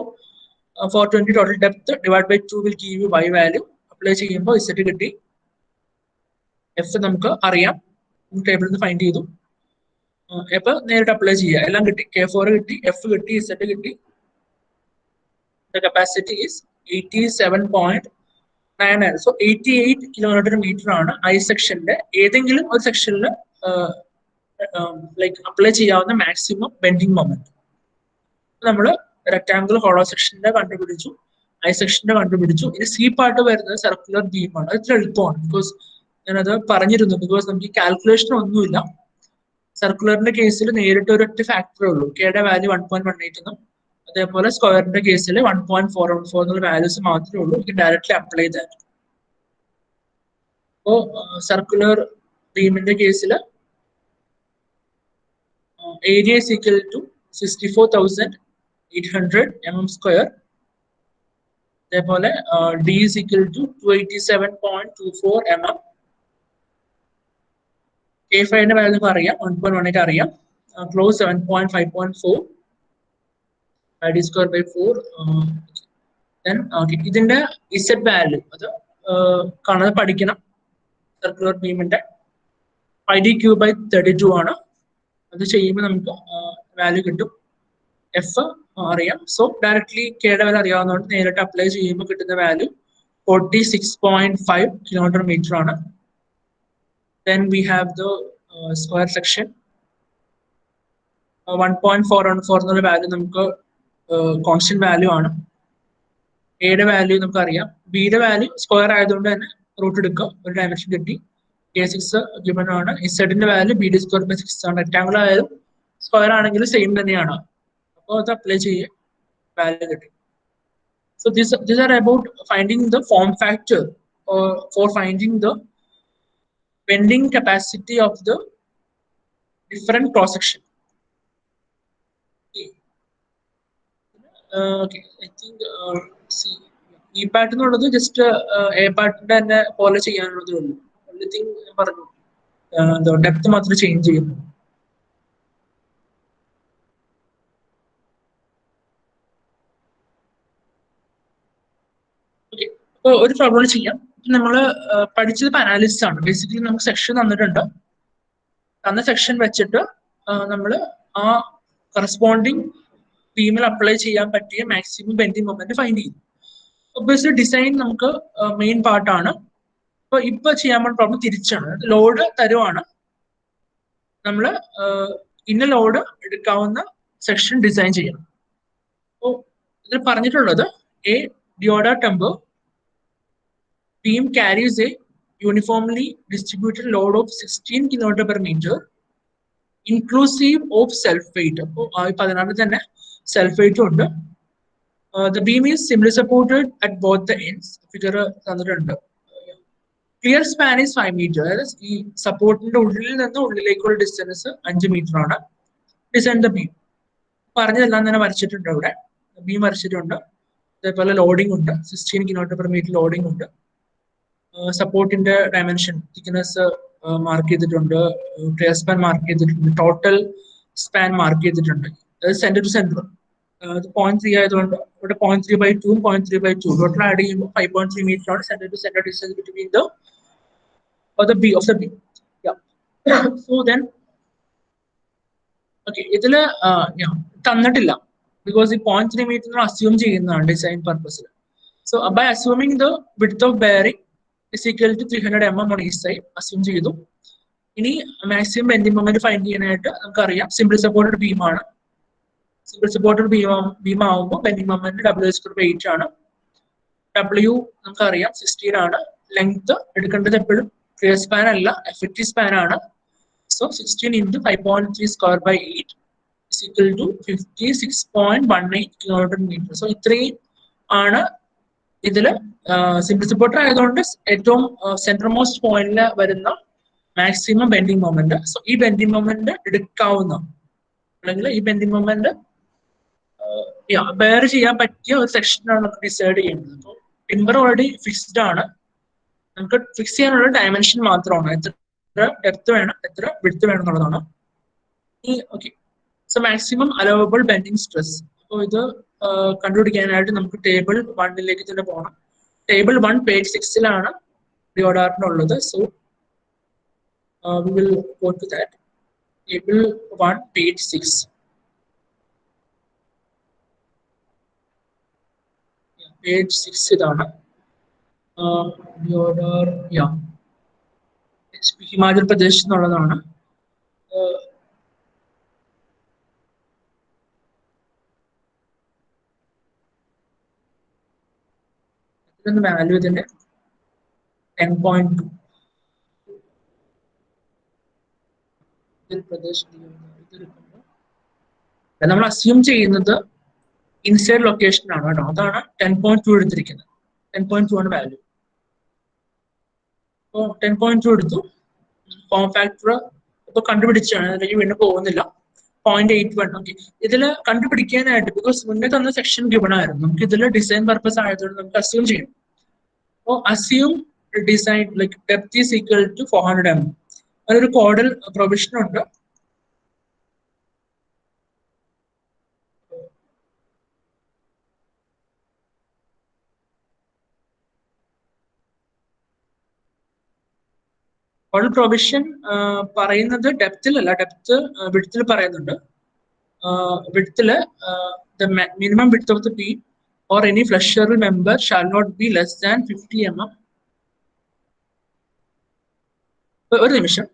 420 total depth divide by 2 will give you Y value. Apply ചെയ്യുമ്പോൾ ഇസെറ്റ് കിട്ടി. എഫ് നമുക്ക് അറിയാം, ടേബിളിൽ നിന്ന് ഫൈൻഡ് ചെയ്തു. എഫ് നേരിട്ട് അപ്ലൈ ചെയ്യുക, എല്ലാം കിട്ടി. K4 കിട്ടി, എഫ് കിട്ടി, ഇസെറ്റ് കിട്ടി. The capacity is 87.99. So 88 kN ആണ് ഐ സെക്ഷന്റെ ഏതെങ്കിലും ഒരു സെക്ഷനിൽ ലൈക്ക് അപ്ലൈ ചെയ്യാവുന്ന മാക്സിമം ബെൻഡിങ് മൊമെന്റ്. നമ്മൾ റെക്ടാംഗിൾ ഹോളോ സെക്ഷന്റെ കണ്ടുപിടിച്ചു, ഐ സെക്ഷന്റെ കണ്ടുപിടിച്ചു. ഇനി സി പാർട്ട് വരുന്നത് സർക്കുലർ ബീമാണ്. അത് ഇത്ര എളുപ്പമാണ്, ബിക്കോസ് ഞാനത് പറഞ്ഞിരുന്നു. ബിക്കോസ് നമുക്ക് കാൽക്കുലേഷൻ ഒന്നുമില്ല. സർക്കുലറിന്റെ കേസിൽ നേരിട്ട് ഒരൊറ്റ ഫാക്ടറേ ഉള്ളൂ, കെയുടെ വാല്യൂ 1.18 എന്നും അതേപോലെ സ്ക്വയറിന്റെ കേസിൽ 1.414 എന്നുള്ള വാല്യൂസ് മാത്രമേ ഉള്ളൂ. You directly apply that. അപ്പോ സർക്കുലർ ബീമിന്റെ കേസിൽ area is equal to 64,800 mm². അതേപോലെ D is equal to 287.24 mm. K5 ന്റെ വാല്യൂ നമുക്ക് അറിയാം, 1.18 അറിയാം. Close 7.5.4 d square by 4. Then ഇതിന്റെ ഇസെറ്റ് വാല്യൂ അത് കാണാതെ പഠിക്കണം. സർക്കുലർ ബീമിന്റെ 5d³ ആണ്. അത് ചെയ്യുമ്പോൾ നമുക്ക് വാല്യൂ കിട്ടും. എഫ് അറിയാം. സോ ഡയറക്ട്ലി കെയുടെ വാല്യൂ അറിയാവുന്നതുകൊണ്ട് നേരിട്ട് അപ്ലൈ ചെയ്യുമ്പോൾ കിട്ടുന്ന വാല്യൂ 46.5 kN ആണ്. Then we have the square section. 1.414 എന്നുള്ള വാല്യൂ നമുക്ക് കോൺസ്റ്റന്റ് വാല്യൂ ആണ്. എയുടെ വാല്യൂ നമുക്ക് അറിയാം. ബിയുടെ വാല്യൂ സ്ക്വയർ ആയതുകൊണ്ട് തന്നെ റൂട്ട് എടുക്കുക, ഒരു ഡയമെൻഷൻ കിട്ടി. K6 ഗിവൺ ആണ്. ഇസെഡിന്റെ വാല്യൂ BD² by 6 ആണ്. റെക്ടാംഗിൾ ആയാലും സ്ക്വയർ ആണെങ്കിലും സെയിം തന്നെയാണ്. അപ്പോൾ അത് അപ്ലൈ ചെയ്യുക, വാല്യൂ കിട്ടി. So these are about finding the form factor for finding the bending capacity of the different cross section. Okay, I think see ഈ പാർട്ട് എന്നുള്ളത് ജസ്റ്റ് എ പാർട്ടിന്റെ തന്നെ പോലെ ചെയ്യാനുള്ളതേ ഉള്ളൂ. only thing ഞാൻ പറഞ്ഞു ഡെപ്ത് മാത്രം ചേഞ്ച് ചെയ്യുന്നു. ഓക്കെ, അപ്പോൾ ഒരു പ്രോബ്ലം ചെയ്യാം. നമ്മൾ പഠിച്ചത് അനാലിസിസ് ആണ്. ബേസിക്കലി നമുക്ക് സെക്ഷൻ തന്നിട്ടുണ്ട്. തന്ന സെക്ഷൻ വെച്ചിട്ട് നമ്മൾ ആ കറസ്പോണ്ടിങ് ബീമിൽ അപ്ലൈ ചെയ്യാൻ പറ്റിയ മാക്സിമം ബെൻഡിങ് മൊമെന്റ് ഫൈൻഡ് ചെയ്യും. ഒബ്വിയസ്ലി ഡിസൈൻ നമുക്ക് മെയിൻ പാർട്ടാണ്. ഇപ്പൊ ചെയ്യാൻ പോകുന്ന പ്രോബ്ലം തിരിച്ചാണ്. ലോഡ് തരുവാണ്, നമ്മൾ ഇന്ന ലോഡ് എടുക്കാവുന്ന സെക്ഷൻ ഡിസൈൻ ചെയ്യണം. അപ്പോൾ ഇതിൽ പറഞ്ഞിട്ടുള്ളത് a deodar timber beam carries a uniformly distributed load of 16 kN/m inclusive of self weight. അപ്പോൾ 16 തന്നെ സെൽഫ് വെയിറ്റും ഉണ്ട്. The beam is similarly supported at both the ends. Figure തന്നിട്ടുണ്ട്. Clear span is 5 metre. അതായത് ഈ സപ്പോർട്ടിന്റെ ഉള്ളിൽ നിന്ന് ഉള്ളിലേക്കുള്ള ഡിസ്റ്റൻസ് 5 മീറ്റർ ആണ്. ഡിസൈൻ ദ ബീം പറഞ്ഞതെല്ലാം തന്നെ വരച്ചിട്ടുണ്ട് ഇവിടെ. ബീം വരച്ചിട്ടുണ്ട്. അതേപോലെ ലോഡിംഗ് ഉണ്ട്, 16 kN/m ലോഡിംഗ് ഉണ്ട്. സപ്പോർട്ടിന്റെ ഡയമെൻഷൻ തിക്നെസ് മാർക്ക് ചെയ്തിട്ടുണ്ട്, ക്ലിയർ സ്പാൻ മാർക്ക് ചെയ്തിട്ടുണ്ട്, ടോട്ടൽ സ്പാൻ മാർക്ക് ചെയ്തിട്ടുണ്ട്. അതായത് സെന്റർ ടു സെന്റർ 0.3 ആയതുകൊണ്ട് ഇവിടെ 0.3/2 0.3/2 ടോട്ടൽ ആഡ് ചെയ്യുമ്പോൾ 5.3 മീറ്റർ ആണ് centre to centre distance between the B of the B. So then okay, ഇതില് തന്നിട്ടില്ല ബിക്കോസ് ഈ 0.3 മീറ്റർ അസ്യൂം ചെയ്യുന്നതാണ് ഡിസൈൻ പർപ്പസിൽ. So by assuming the width of bearing is equal to 300 mm on each side assume ചെയ്തു. ഇനി maximum bending moment find ചെയ്യാനായിട്ട് നമുക്കറിയാം simple supported beam ആണ്. സിമ്പിൾ സപ്പോർട്ടഡ് ബീം ആവുമ്പോൾ ബെൻഡിങ് മൊമെന്റ് W/8 ആണ്. W നമുക്കറിയാം 16 ആണ്. ലെങ്ത് എടുക്കേണ്ടത് എപ്പോഴും ക്ലിയർ സ്പാൻ അല്ല, എഫക്റ്റീവ് സ്പാൻ ആണ്. So 16 into 5.3 square by 8 is equal to 56.18 kN/m. So ഇത്രയും ആണ് ഇതില് സിമ്പിൾ സപ്പോർട്ടർ ആയതുകൊണ്ട് ഏറ്റവും സെൻട്രൽ മോസ്റ്റ് പോയിന്റിൽ വരുന്ന മാക്സിമം ബെൻഡിങ് മൊമെന്റ്. സോ ഈ ബെൻഡിങ് മൊമെന്റ് എടുക്കാവുന്ന അല്ലെങ്കിൽ ഈ ബെൻഡിങ് മൊമെന്റ് ബെയർ ചെയ്യാൻ പറ്റിയ ഒരു സെക്ഷനാണ് നമുക്ക് ഡിസൈഡ് ചെയ്യുന്നത്. അപ്പോൾ ടിമ്പർ ഓൾറെഡി ഫിക്സ്ഡ് ആണ്, നമുക്ക് ഫിക്സ് ചെയ്യാനുള്ള ഡയമെൻഷൻ മാത്രമാണ് എത്ര ഡെപ്ത് വേണം എത്ര വിഡ്ത്ത് വേണം എന്നുള്ളതാണ്. ഈ okay, so maximum allowable bending stress. അപ്പോൾ ഇത് കണ്ടുപിടിക്കാനായിട്ട് നമുക്ക് ടേബിൾ 1 തന്നെ പോകണം. ടേബിൾ 1 പേജ് 6 ഡിയോഡാറിനുള്ളത്. So we will go to that. Table 1 page 6. Page 6 ഇതാണ്. ഡിയോഡാർ ഹിമാചൽ പ്രദേശ് എന്നുള്ളതാണ്. വാല്യൂ ഇതിന്റെ 10.2. നമ്മൾ അസ്യൂം ചെയ്യുന്നത് ഇൻസൈഡ് ലൊക്കേഷൻ ആണ് കേട്ടോ. അതാണ് 10.2 എടുത്തിരിക്കുന്നത്. 10.2 ആണ് വാല്യൂ. അപ്പോൾ 10.2 എടുത്തു. ഫോം ഫാക്ടർ ഇപ്പൊ കണ്ടുപിടിച്ചാണ്, അതിലേക്ക് വീണ്ടും പോകുന്നില്ല. 0.81. ഓക്കെ, ഇതിൽ കണ്ടുപിടിക്കാനായിട്ട് ബിക്കോസ് മുന്നേ തന്ന സെക്ഷൻ ഗിവൺ ആയിരുന്നു, നമുക്ക് ഇതിൽ ഡിസൈൻ പർപ്പസ് ആയതുകൊണ്ട് നമുക്ക് അസ്യൂം ചെയ്യണം. അപ്പോൾ assume design like depth is equal to 400 mm. അതൊരു കോഡൽ പ്രൊവിഷൻ ഉണ്ട്. കോഡൽ പ്രൊവിഷൻ പറയുന്നത് ഡെപ്തിലല്ല, ഡെപ്ത് വിഡ്ത്തിൽ പറയുന്നുണ്ട്. വിഡ്ത്തില് the minimum width of the beam or any flexural member shall not be less than 50 mm. ഒരു നിമിഷം.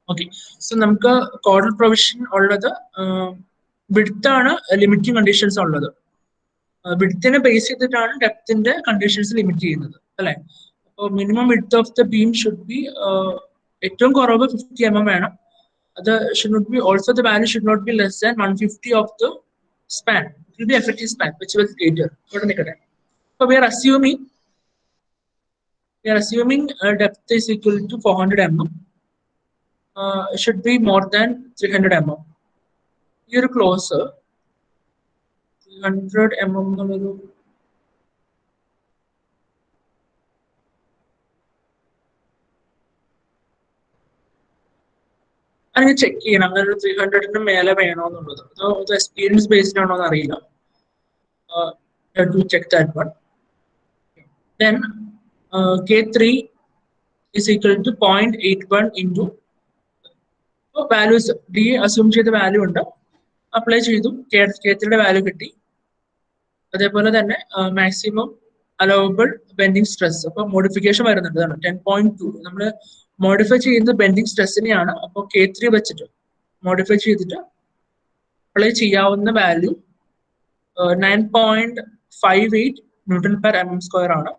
ഓക്കെ, സോ നമുക്ക് caudal provision ഉള്ളത് വിഡ്ത്താണ് limiting conditions ഉള്ളത്. വിഡ്ത്തിനെ ബേസ് ചെയ്തിട്ടാണ് ഡെപ്തിന്റെ കണ്ടീഷൻസ് ലിമിറ്റ് ചെയ്യുന്നത് അല്ലെ. അപ്പോൾ minimum width of the beam should be ഏറ്റവും കുറവ് 50 mm വേണം. അത് should not be also the value should not be less than 150 of the span. It will be effective span which was greater. ഇവിടെ നിൽക്കട്ടെ. അപ്പോൾ we are assuming depth is equal to 400 mm. Should be more than 300 mm. Here closer 300 mm എന്നുള്ളൊരു അങ്ങനെ check ചെയ്യണം. അങ്ങനെ ഒരു 300 മേലെ വേണോ എന്നുള്ളത്. അത് എക്സ്പീരിയൻസ് ബേസ്ഡ് ആണോ എന്ന് അറിയില്ല. To check that one. Then K3 is equal to 0.81 into values D assume ചെയ്ത വാല്യൂ ഉണ്ട്, അപ്ലൈ ചെയ്തു, K3യുടെ വാല്യൂ കിട്ടി. അതേപോലെ തന്നെ മാക്സിമം അലവബിൾ ബെൻഡിങ് സ്ട്രെസ്. അപ്പൊ മോഡിഫിക്കേഷൻ വരുന്നുണ്ട് 10.2. നമ്മൾ മോഡിഫൈ ചെയ്യുന്ന ബെൻഡിങ് സ്ട്രെസ്സിനെയാണ്. അപ്പോൾ K3 വെച്ചിട്ട് മോഡിഫൈ ചെയ്തിട്ട് അപ്ലൈ ചെയ്യാവുന്ന value 9.58 Newton per mm square ആണ്.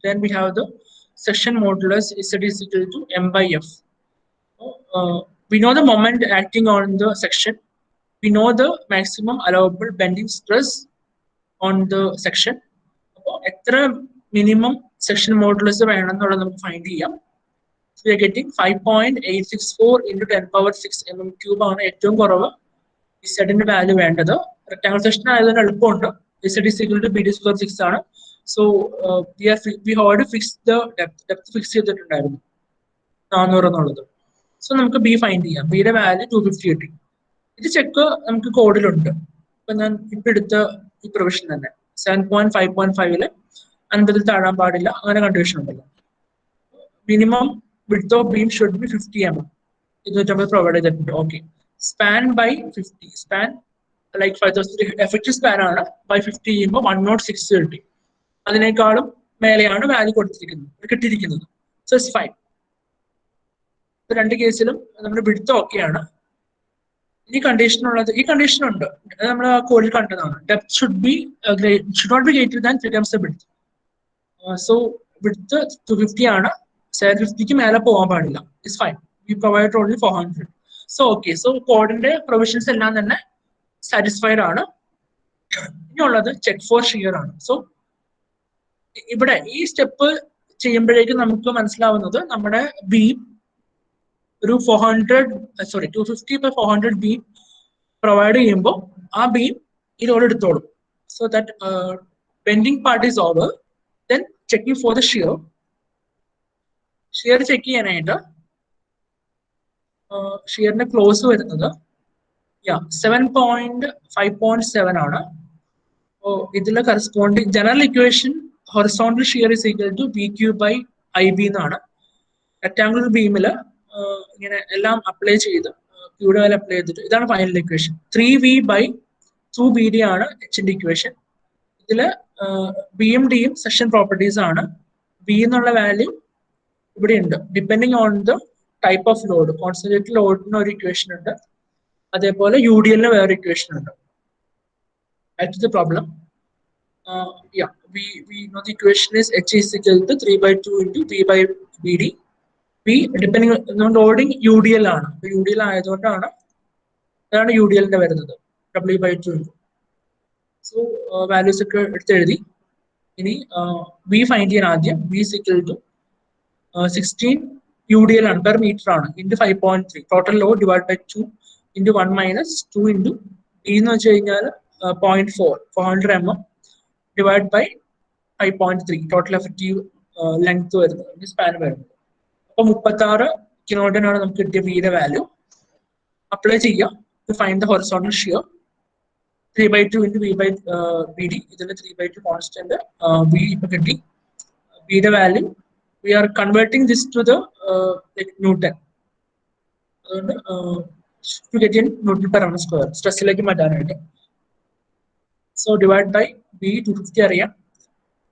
Then we have the section modulus Z is equal to M by F. We know the moment acting on the section. We know the maximum allowable bending stress on the section. അപ്പോൾ എത്ര minimum section modulus വേണമെന്നുള്ളത് നമുക്ക് find ചെയ്യാം. So we are getting 5.864 into 10 power 6 mm³ ആണ് ഏറ്റവും കുറവ് ഇസഡിന്റെ value വേണ്ടത്. Rectangle section ആയതുകൊണ്ട് എളുപ്പമുണ്ട്. Z is equal to BD square 6 ആണ്. So we already fixed the depth fix ചെയ്തിട്ടുണ്ടായിരുന്നു 400 എന്നുള്ളത്. സോ നമുക്ക് ബി ഫൈൻഡ് ചെയ്യാം. ബിയുടെ വാല്യൂ 250 കിട്ടി. ഇത് ചെക്ക് നമുക്ക് കോഡിലുണ്ട്. ഇപ്പൊ ഞാൻ ഇപ്പൊ എടുത്ത ഈ പ്രൊവിഷൻ തന്നെ 7.5.5 50 താഴാൻ പാടില്ല, അങ്ങനെ കണ്ടീഷൻ ഉണ്ടല്ലോ. Minimum width of beam should be 50 mm. ഇത് നമ്മൾ പ്രൊവൈഡ് ചെയ്തിട്ടുണ്ട്. Okay, span by 50, span like 5000 effective span ആണ്. ബൈ 50 ചെയ്യുമ്പോൾ 106 കിട്ടി. അതിനേക്കാളും മേലെയാണ് വാല്യൂ കൊടുത്തിരിക്കുന്നത് കിട്ടിയിരിക്കുന്നത്. So it's fine. രണ്ട് കേസിലും നമ്മുടെ വിഡ്ത്ത് ഓക്കെയാണ്. ഈ കണ്ടീഷൻ ഉള്ളത്, ഈ കണ്ടീഷൻ ഉണ്ട്, നമ്മൾ ആ കോഡിൽ കണ്ടതാണ്. Depth should not be greater than 3 times the width. So width 250 ആണ്, 750ക്ക് മേലെ പോകാൻ പാടില്ല. It's fine. We provide only 400. So okay, so കോഡിന്റെ പ്രൊവിഷൻസ് എല്ലാം തന്നെ സാറ്റിസ്ഫൈഡ് ആണ്. ഇനിയുള്ളത് ചെക്ക് ഫോർ ഷിയർ ആണ്. സോ ഇവിടെ ഈ സ്റ്റെപ്പ് ചെയ്യുമ്പോഴേക്കും നമുക്ക് മനസ്സിലാവുന്നത് നമ്മുടെ ബീം ഒരു 250/400 ബീം പ്രൊവൈഡ് ചെയ്യുമ്പോൾ ആ ബീം ഇതോടെ എടുത്തോളും. So that bending part is over. Then checking for the shear. Shear check ചെയ്യാനായിട്ട് ഷിയറിന്റെ ക്ലോസ് വരുന്നത് 7.5.7 ആണ്. ഇതിലെ corresponding general equation horizontal shear is equal to VQ/IB എന്നാണ്. റെക്ടാംഗുലർ ബീമില് ഇങ്ങനെ എല്ലാം അപ്ലൈ ചെയ്ത് ക്യൂടെ വാല്യൂ അപ്ലൈ ചെയ്തിട്ട് ഇതാണ് ഫൈനൽ ഇക്വേഷൻ. 3V/2BD ആണ് എച്ചിന്റെ ഇക്വേഷൻ. ഇതില് ബിയും ഡിയും സെക്ഷൻ പ്രോപ്പർട്ടീസ് ആണ്. ബി എന്നുള്ള വാല്യൂ ഇവിടെ ഉണ്ട്. Depending on the type of load, concentrated ലോഡിന് ഒരു ഇക്വേഷൻ ഉണ്ട്, അതേപോലെ UDL വേറെ ഇക്വേഷൻ ഉണ്ട്. That's the problem. We know the equation is H is equal to 3/2 into V/BD. V depending on loading UDL ആണ്. UDL ആയതുകൊണ്ടാണ് അതാണ് UDL വരുന്നത് W/2. സോ വാല്യൂസ് ഒക്കെ എടുത്തെഴുതി. ഇനി V ഫൈൻഡ് ചെയ്യാൻ ആദ്യം. V is equal to 16 UDL ആണ്, per meter ആണ്, into 5.3 total load divide by 2 into 1 - 2 into E എന്ന് വെച്ച് കഴിഞ്ഞാൽ 0.4 400 mm divide by 5.3 total effective length വരുന്നത്, സ്പാൻ വരുന്നത്. അപ്പൊ 36 kN ആണ് നമുക്ക് കിട്ടിയ ബിയുടെ വാല്യൂ. അപ്ലൈ ചെയ്യാം to find the horizontal shear. 3/2 into V/BD. ഇതിന്റെ 3/2 കോൺസ്റ്റന്റ് ബി ഇപ്പൊ കിട്ടി. ബിയുടെ value we are converting this to the newton. അതുകൊണ്ട് to get in newton per metre square സ്ട്രെസ്സിലേക്ക് മാറ്റാനായിട്ട്. സോ ഡിവൈഡ് ബൈ ബി 250 അറിയാം,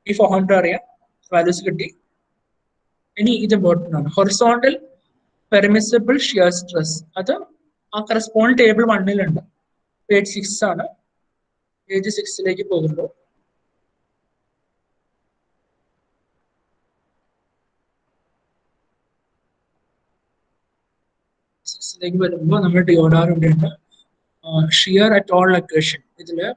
ബി 400 അറിയാം, വാല്യൂസ് കിട്ടി. ഇനി ഇത് ഇമ്പോർട്ടൻ്റ് ആണ്. ഹൊറിസോണ്ടൽ പെർമിസിബിൾ ഷിയർ സ്ട്രെസ്, അത് ആ കറസ്പോണ്ട് ടേബിൾ 1-ലുണ്ട്. പേജ് 6 ആണ്. പേജ് 6ലേക്ക് പോകുമ്പോൾ നമ്മൾ ഡിയോഡാർ ഉണ്ട്. Shear at all location. ഇതില്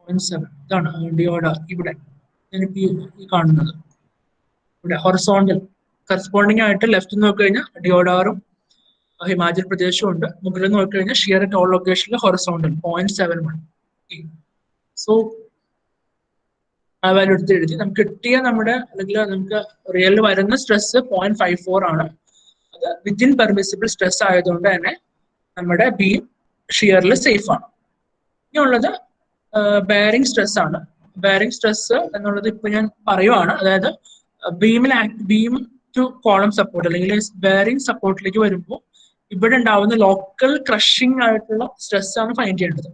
ഇതാണ് ഡിയോഡാർ. ഇവിടെ ഞാനിപ്പോ ഈ കാണുന്നത് ഇവിടെ ഹൊറിസോണ്ടൽ കറസ്പോണ്ടിങ് ആയിട്ട് ലെഫ്റ്റ് നോക്കി കഴിഞ്ഞാൽ ഡിയോഡാറും ഹിമാചൽ പ്രദേശും ഉണ്ട്. മുകളിൽ നോക്കി കഴിഞ്ഞാൽ ഷിയർ അറ്റ് ഓൾ ലൊക്കേഷനിൽ ഹൊറിസോണ്ടൽ 0.71. സോ ആ വാല്യൂ എടുത്ത് എഴുതി. നമുക്ക് കിട്ടിയ നമ്മുടെ അല്ലെങ്കിൽ നമുക്ക് റിയലിൽ വരുന്ന സ്ട്രെസ് 0.54 ആണ്. അത് വിത്തിൻ പെർമിസിബിൾ സ്ട്രെസ് ആയതുകൊണ്ട് തന്നെ നമ്മുടെ ബീം ഷിയറിൽ സേഫ് ആണ്. ഇനിയുള്ളത് ബെയറിംഗ് സ്ട്രെസ് ആണ്. ബെയറിംഗ് സ്ട്രെസ് എന്നുള്ളത് ഇപ്പൊ ഞാൻ പറയുവാണ്. അതായത് ബീം ടു കോളം സപ്പോർട്ട് അല്ലെങ്കിൽ ബെയറിംഗ് സപ്പോർട്ടിലേക്ക് വരുമ്പോൾ ഇവിടെ ഉണ്ടാവുന്ന ലോക്കൽ ക്രഷിംഗ് ആയിട്ടുള്ള സ്ട്രെസ് ആണ് ഫൈൻഡ് ചെയ്യേണ്ടത്.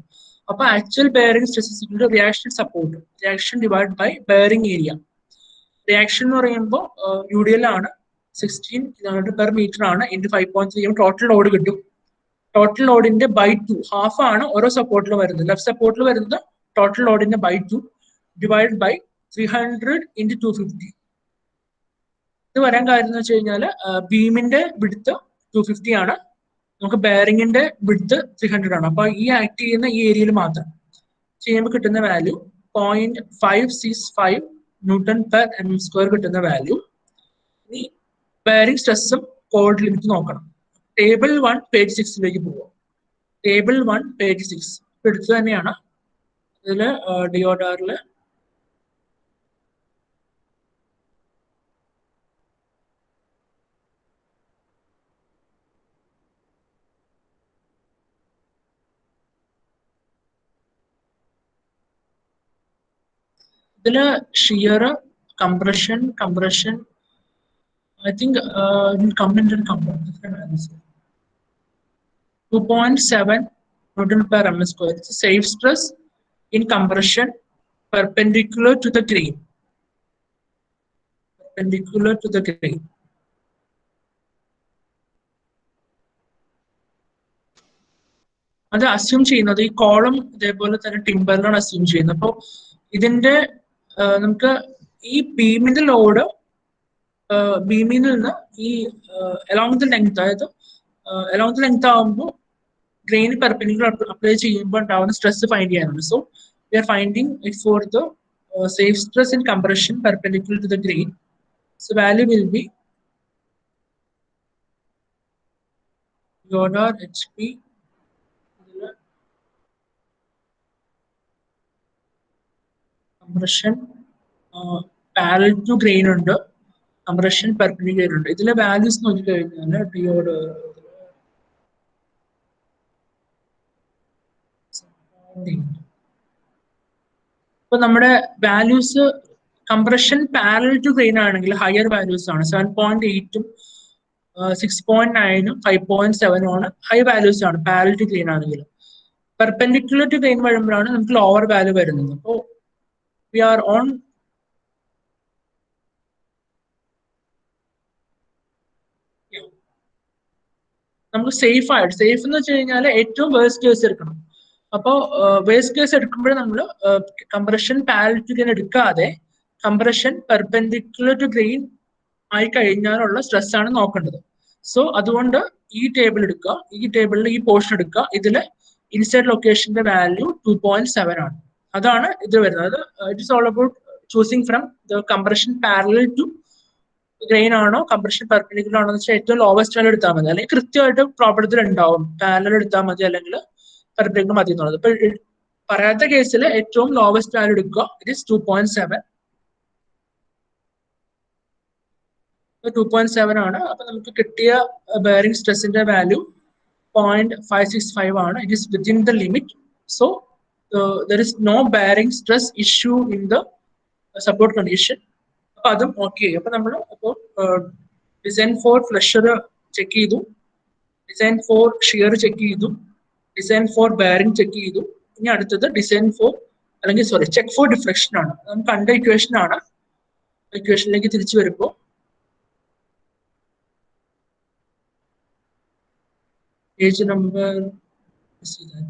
അപ്പൊ actual bearing stress reaction support, reaction divide by bearing area. Reaction എന്ന് പറയുമ്പോൾ UDL ആണ്, 16 kN/m ആണ്, ഇൻറ്റു 5.3 ടോട്ടൽ ലോഡ് കിട്ടും. ടോട്ടൽ ലോഡിന്റെ ബൈ 2 ഹാഫ് ആണ് ഓരോ സപ്പോർട്ടിലും വരുന്നത്. ലെഫ്റ്റ് സപ്പോർട്ടിൽ വരുന്നത് ടോട്ടൽ ലോഡിന്റെ ബൈ 2 ഡിവൈഡ് ബൈ 300 into 250. ഇത് വരാൻ കാര്യം എന്ന് വെച്ച് കഴിഞ്ഞാൽ ബീമിന്റെ വിഡ്ത്ത് 250 ആണ്, നമുക്ക് ബെയറിംഗിന്റെ വിഡ്ത്ത് 300 ആണ്. അപ്പൊ ഈ ആക്ട് ചെയ്യുന്ന ഈ ഏരിയയിൽ മാത്രം ചെയ്യുമ്പോൾ കിട്ടുന്ന value 0.565 newton per M square കിട്ടുന്ന വാല്യൂ. ഇനി ബെയറിംഗ് സ്ട്രെസ്സും കോഡ് ലിമിറ്റ് നോക്കണം. ടേബിൾ 1 പേജ് 6 പോവാം. ടേബിൾ 1 പേജ് 6 എടുത്തു തന്നെയാണ്. ഇതിൽ ഡിയോഡാറിൽ ഇതില് shear, compression, I think component 2.7 Newton per m square. It's a safe stress in compression perpendicular to the grain. Perpendicular to the grain. അത് assume ചെയ്യുന്നത് ഈ കോളം ഇതേപോലെ തന്നെ ടിമ്പറിലാണ് അസ്യൂം ചെയ്യുന്നത്. അപ്പോൾ ഇതിന്റെ നമുക്ക് ഈ ബീമിന്റെ ലോഡ് ബീമിൽ നിന്ന് ഈ അലോങ് ദ ലെങ്ത്, അതായത് അലോങ് ദ ലെങ്ത് ആകുമ്പോൾ ഗ്രെയിൻ പെർപെൻഡിക്കുലർ അപ്ലൈ ചെയ്യുമ്പോൾ ഉണ്ടാവുന്ന സ്ട്രെസ് ഫൈൻഡ് ചെയ്യാനാണ്. So we are finding it for the safe stress in compression perpendicular to the grain. So value will be Yonar HP compression parallel to grain ഉണ്ട്, compression perpendicular ഉണ്ട്. ഇതിലെ values നോക്കിക്കഴിഞ്ഞാൽ ഡിയോഡ് ഇപ്പൊ നമ്മുടെ values compression parallel to grain ആണെങ്കിൽ higher values ആണ്. 7.8 6.9 5.7 ആണ് ഹൈ വാല്യൂസ് ആണ് പാരലൽ ടു ഗ്രെയിൻ ആണെങ്കിൽ. പെർപെൻഡിക്കുലർ ടു ഗ്രെയിൻ വരുമ്പോഴാണ് നമുക്ക് ലോവർ വാല്യൂ വരുന്നത്. അപ്പോൾ വി ആർ ഓൺ നമുക്ക് സേഫ് ആയിട്ട്, സേഫ് എന്ന് വെച്ച് കഴിഞ്ഞാൽ ഏറ്റവും വേസ്റ്റ് കേസ് എടുക്കണം. അപ്പോൾ വേസ്റ്റ് കേസ് എടുക്കുമ്പോൾ നമ്മൾ കംപ്രഷൻ പാരലൽ ടു ഗ്രെയിൻ എടുക്കാതെ കംപ്രഷൻ പെർപെൻഡിക്കുലർ ടു ഗ്രെയിൻ ആയി കഴിഞ്ഞാലുള്ള സ്ട്രെസ് ആണ് നോക്കേണ്ടത്. സോ അതുകൊണ്ട് ഈ ടേബിൾ എടുക്കുക, ഈ ടേബിളിൽ ഈ പോർഷൻ എടുക്കുക. ഇതില് ഇൻസൈഡ് ലൊക്കേഷന്റെ വാല്യൂ 2.7 ആണ്. അതാണ് ഇത് വരുന്നത്. It is all about choosing from the compression parallel to grain ആണോ കംപ്രഷൻ പെർപെൻഡിക്കുലർ ആണോ എന്ന് വെച്ചാൽ ഏറ്റവും ലോവസ്റ്റ് വാല്യൂ എടുത്താൽ മതി. അല്ലെങ്കിൽ കൃത്യമായിട്ട് പ്രോബ്ലത്തിൽ ഉണ്ടാവും പാരലൽ എടുത്താൽ മതി അല്ലെങ്കിൽ പെർപെൻഡിക്കുലർ മതി എന്നുള്ളത്. ഇപ്പൊ പറയാത്ത കേസിൽ ഏറ്റവും ലോവസ്റ്റ് വാല്യൂ എടുക്കുക. It is 2.7. 2.7 ആണ്. അപ്പൊ നമുക്ക് കിട്ടിയ ബെയറിംഗ് സ്ട്രെസിന്റെ വാല്യൂ 0.565 ആണ്. It is within the limit. So there is no bearing stress issue in the support condition. അപ്പൊ അതും ഓക്കെ. അപ്പൊ നമ്മൾ അപ്പോൾ ഡിസൈൻ ഫോർ ഫ്ലഷർ ചെക്ക് ചെയ്തു, ഡിസൈൻ ഫോർ ഷിയർ ചെക്ക് ചെയ്തു, ഡിസൈൻ ഫോർ ബെയറിംഗ് ചെക്ക് ചെയ്തു. ഇനി അടുത്തത് ഡിസൈൻ ഫോർ അല്ലെങ്കിൽ ചെക്ക് ഫോർ ഡിഫ്ലക്ഷൻ ആണ്. നമുക്ക് കണ്ട ഇക്വേഷൻ ആണ്. ഇക്വേഷനിലേക്ക് തിരിച്ചു വരുമ്പോൾ page number, see that.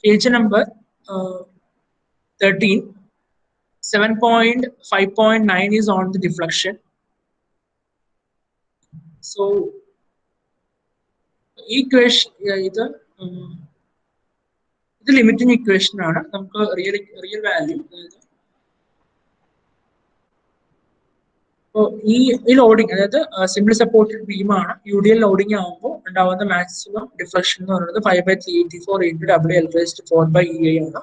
Page number 13. 7.5.9 is on the deflection. So equation ഇത് ലിമിറ്റിംഗ് ഇക്വേഷൻ ആണ്. നമുക്ക് റിയൽ വാല്യൂ ഈ ലോഡിങ്, അതായത് സിംപിൾ സപ്പോർട്ടഡ് ബീമാണ്. യുഡിഎൽ ലോഡിംഗ് ആകുമ്പോൾ ഉണ്ടാവുന്ന മാക്സിമം ഡിഫ്ലക്ഷൻ എന്ന് പറയുന്നത് 5/384 into W/L/4/EA ആണ്.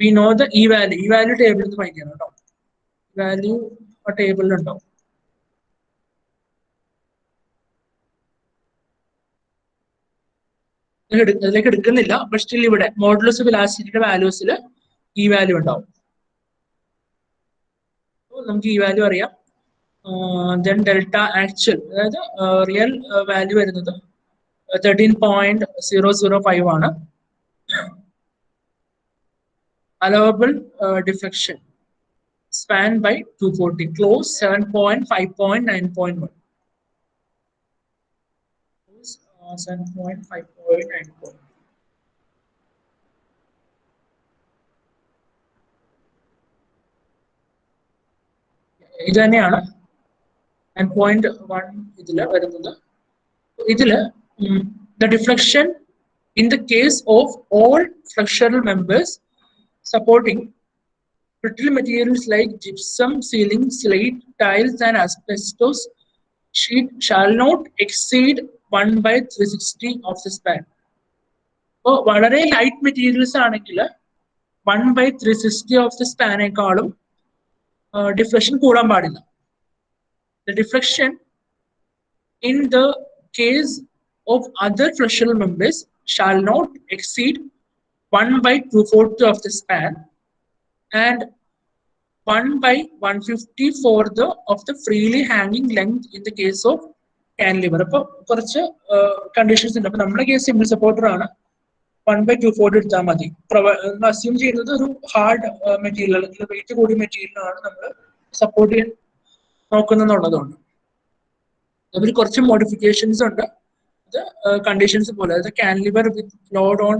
വി നോ ദ ഈ വാല്യൂ ടേബിളിൽ നിന്ന് ഫൈൻഡ് ചെയ്യണം കേട്ടോ. വാല്യൂ ആ ടേബിളിൽ ഉണ്ടാവും. അതിലേക്ക് എടുക്കുന്നില്ല, പക്ഷെ സ്റ്റിൽ ഇവിടെ മോഡുലസ് ഓഫ് ഇലാസ്റ്റിസിറ്റിയുടെ വാല്യൂസിൽ ഈ വാല്യൂ ഉണ്ടാവും. നമുക്ക് ഈ വാല്യൂ അറിയാം. ദെൻ ഡെൽറ്റ ആക്ച്വൽ, അതായത് റിയൽ വാല്യൂ വരുന്നത് 13.005 ആണ്. Allowable deflection span by 240, clause 7.5.9.1. 7.5.9. ഇത് തന്നെയാണ് 9.1 ഇതിൽ വരുന്നത്. ഇതില് the deflection in the case of all flexural members supporting brittle materials like gypsum, ceiling, slate, tiles and asbestos sheet shall not exceed 1/360 of the span. അപ്പോൾ വളരെ light materials ആണെങ്കിൽ 1/360 of the സ്പാനേക്കാളും deflection കൂടാൻ പാടില്ല. The deflection in the case of other flexural members shall not exceed 1/240 of the span and 1/150 for the of the freely hanging length in the case of cantilever. അപ്പോൾ കുറച്ച് conditions ഉണ്ട്. അപ്പോൾ നമ്മുടെ case simple supporter ആണ്. 1/240 എടുത്താൽ മതി. Assume ചെയ്യുന്നത് ഒരു ഹാർഡ് മെറ്റീരിയൽ അല്ലെങ്കിൽ വെയിറ്റ് കൂടിയ മെറ്റീരിയലാണ് നമ്മൾ സപ്പോർട്ട് ചെയ്യാൻ നോക്കുന്നുള്ളതുകൊണ്ട് അതിൽ കുറച്ച് മോഡിഫിക്കേഷൻസ് ഉണ്ട്. അത് കണ്ടീഷൻസ് പോലെ, അതായത് cantilever with load on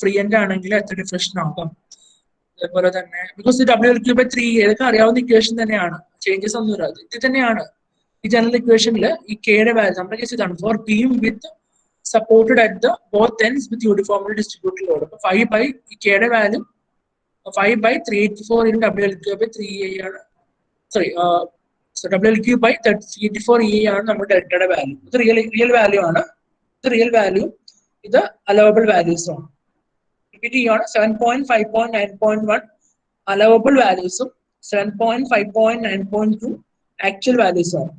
free end ആണെങ്കിൽ എത്ര ഡിഫ്ലക്ഷൻ ആകാം. അതേപോലെ തന്നെ ബിക്കോസ് W/L3 ഏതൊക്കെ അറിയാവുന്ന ഇക്വേഷൻ തന്നെയാണ്, ചേഞ്ചസ് ഒന്നുമില്ല. ഇത് തന്നെയാണ് ഈ ജനറൽ ഇക്വേഷനിൽ ഈ കെയുടെ വാല്യൂ നമ്മുടെ കേസ് ഇതാണ്. For beam with supported at the both ends with uniformly distributed load. അപ്പോൾ 5 ഈ കെയുടെ വാല്യൂ 5/384 ഇൻ W/L3 ആണ്. സോറി W/L3/384 ആണ് നമ്മുടെ ഡെൽറ്റയുടെ വാല്യൂ. ഇത് റിയൽ വാല്യൂ ആണ്. ഇത് റിയൽ വാല്യൂ, ഇത് അലവബിൾ വാല്യൂസ് ആണ്. റിപ്പീറ്റ് ചെയ്യുകയാണ്, 7.5.9.1 അലവബിൾ വാല്യൂസും 7.5.9.2 ആക്ച്വൽ വാല്യൂസും ആണ്.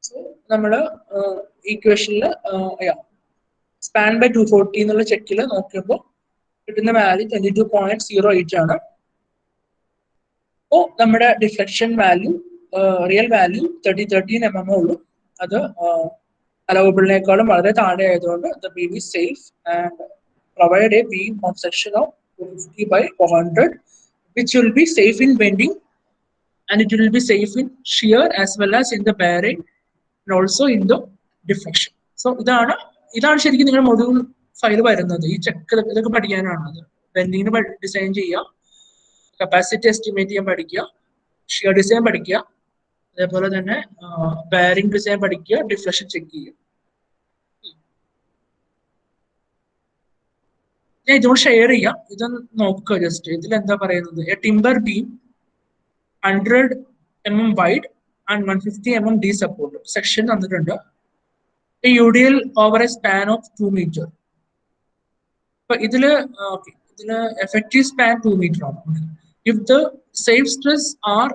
സോ നമ്മള് ഈക്വേഷനിൽ സ്പാൻ ബൈ 240 എന്നുള്ള ചെക്കിൽ നോക്കിയപ്പോൾ കിട്ടുന്ന വാല്യൂ 22.08 ആണ്. അപ്പോൾ നമ്മുടെ deflection value real value 13 mm ഉള്ളൂ. അത് അലവബിളിനേക്കാളും വളരെ താഴെ ആയതുകൊണ്ട് the beam is safe and provide a beam of section of 250/400 which will be safe in bending and it will be safe in shear as well as in the bearing and also in the deflection. So ഇതാണ് ശരിക്കും നിങ്ങളുടെ module 5 വരുന്നത്. ഈ check ഇതൊക്കെ പഠിക്കാനാണ്. ബെൻഡിങ്ങിന് design ചെയ്യുക, capacity estimate ചെയ്യാൻ പഠിക്കുക, ഷിയർ ഡിസൈൻ പഠിക്കുക, അതേപോലെ തന്നെ ബെയറിംഗ് ഡിസൈൻ പഠിക്കുക, ഡിഫ്ലക്ഷൻ ചെക്ക് ചെയ്യുക. ഞാൻ ഇതുകൊണ്ട് ഷെയർ ചെയ്യാം, ഇതൊന്ന് നോക്കുക ജസ്റ്റ്. ഇതിൽ എന്താ പറയുന്നത്, A timber beam 100 mm wide and 150 mm D support section തന്നിട്ടുണ്ട്. UDL over a span of 2 meter. അപ്പൊ ഇതില് effective span 2 meter ആണ്. If the safe stress are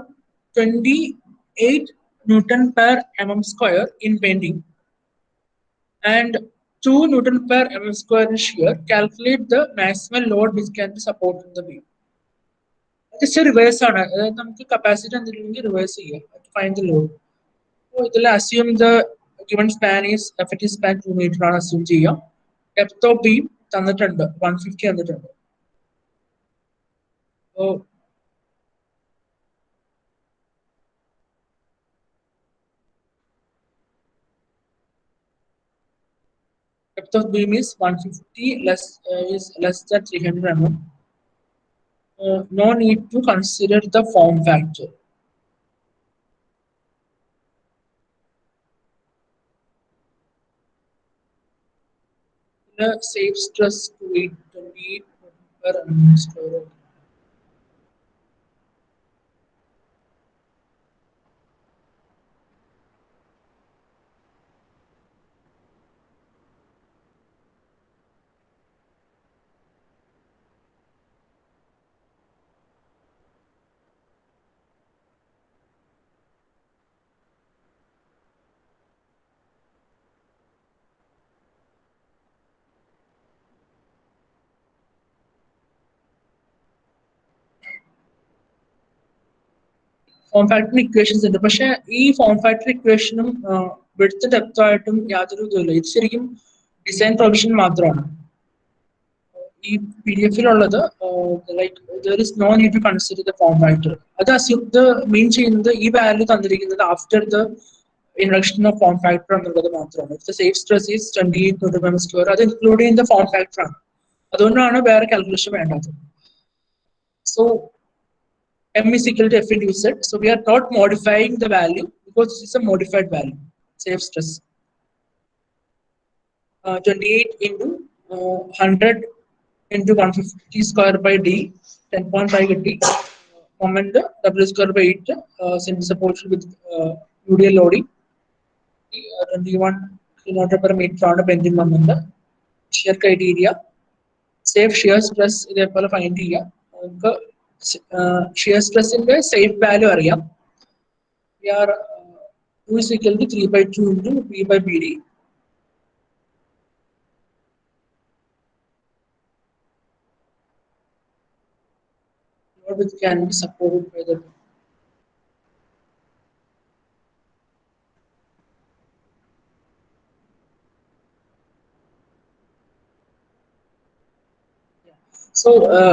28 Newton per mm square in bending and 2 Newton per mm square in shear, calculate the maximum load which can be supported in the beam. It's a reverse ആണ്. അതായത് നമുക്ക് capacity എന്തെങ്കിലും reverse ചെയ്യാം, find the load. അപ്പോൾ ഇതിൽ assume the given span is effective span 2 meter ആണ് assume ചെയ്യാം. Depth of beam തന്നിട്ടുണ്ട് 150 തന്നിട്ടുണ്ട്. So depth of beam is 150 is less than 300 mm. No need to consider the form factor. The safe stress to 28 per mm square. Form factor equations ഉണ്ട്, പക്ഷെ ഈ form factor ഇക്വേഷനും width depth ആയിട്ടും യാതൊരു ഇതുമില്ല. ഇത് ശരിക്കും ഡിസൈൻ പ്രൊവിഷൻ മാത്രമാണ്. ഈ PDF-ലുള്ളത് like there is no need to consider the form factor. അത് മീൻ ചെയ്യുന്നത് ഈ വാല്യൂ തന്നിരിക്കുന്നത് after the introduction of form factor എന്നുള്ളത് മാത്രമാണ്. If the safe stress is 28 Newton square, അത് including in the form factor ആണ്. അതുകൊണ്ടാണ് വേറെ calculation വേണ്ടത്. So M is equal to F into Z. So we are not modifying the value because this is a modified value, safe stress. 28 into 100 into 150 square by D, 10.5 D. Moment W square by 8, since supported with UDL loading. 21 kN per meter on a bending moment. Shear criteria. Safe shear stress ഇതേപോലെ find ചെയ്യാം. നമുക്ക് shear stress ന്റെ safe value അറിയാം. We are 2 is equal to 3/2 into B by BD. Which can be supported by the so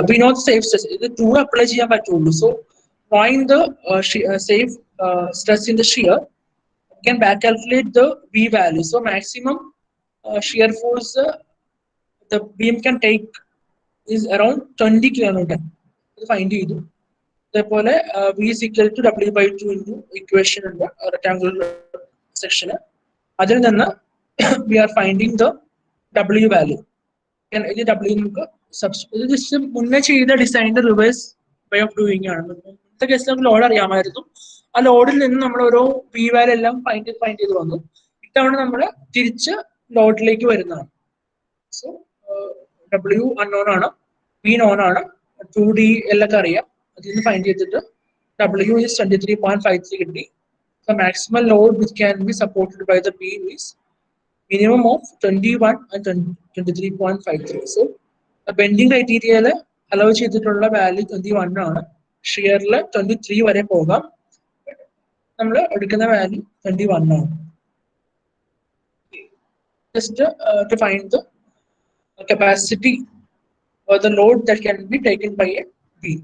we know the safe stress. The two apply ചെയ്യാൻ പറ്റുള്ളൂ. So find the safe stress in the shear. You can back calculate the B value. So maximum shear force the beam can take is around 20 kN. Find ചെയ്തു. അതേപോലെ V is equal to W by 2 into equation ഉണ്ട് rectangular section. അതിൽ നിന്ന് we are finding the W value. ഇത് W നമുക്ക് ഇത് just മുന്നേ ചെയ്ത ഡിസൈനിന്റെ റിവേഴ്സ് വേ ഓഫ് ഡൂയിങ് ആണ്. മുന്നത്തെ കേസിൽ നമുക്ക് ലോഡ് അറിയാമായിരുന്നു. ആ ലോഡിൽ നിന്ന് നമ്മൾ ഓരോ പി വാല്യൂ എല്ലാം ഫൈൻഡ് ചെയ്ത് വന്നു. ഇത്തവണ നമ്മൾ തിരിച്ച് ലോഡിലേക്ക് വരുന്നതാണ്. സോ W അൺനോൺ ആണ്, P നോൺ ആണ്, 2D എല്ലാം അറിയാം. അതിൽ നിന്ന് ഫൈൻഡ് ചെയ്തിട്ട് W is 23.53 കിട്ടി. The maximum load which can be supported by the beam is minimum of 21 and 23.53. So the bending criteria allow ചെയ്തിട്ടുള്ള വാല്യൂ 21 ആണ്. ഷിയറിൽ 23 വരെ പോകാം. നമ്മൾ എടുക്കുന്ന വാല്യൂ 21 ആണ്. Just to find the capacity or the load that can be taken by a beam.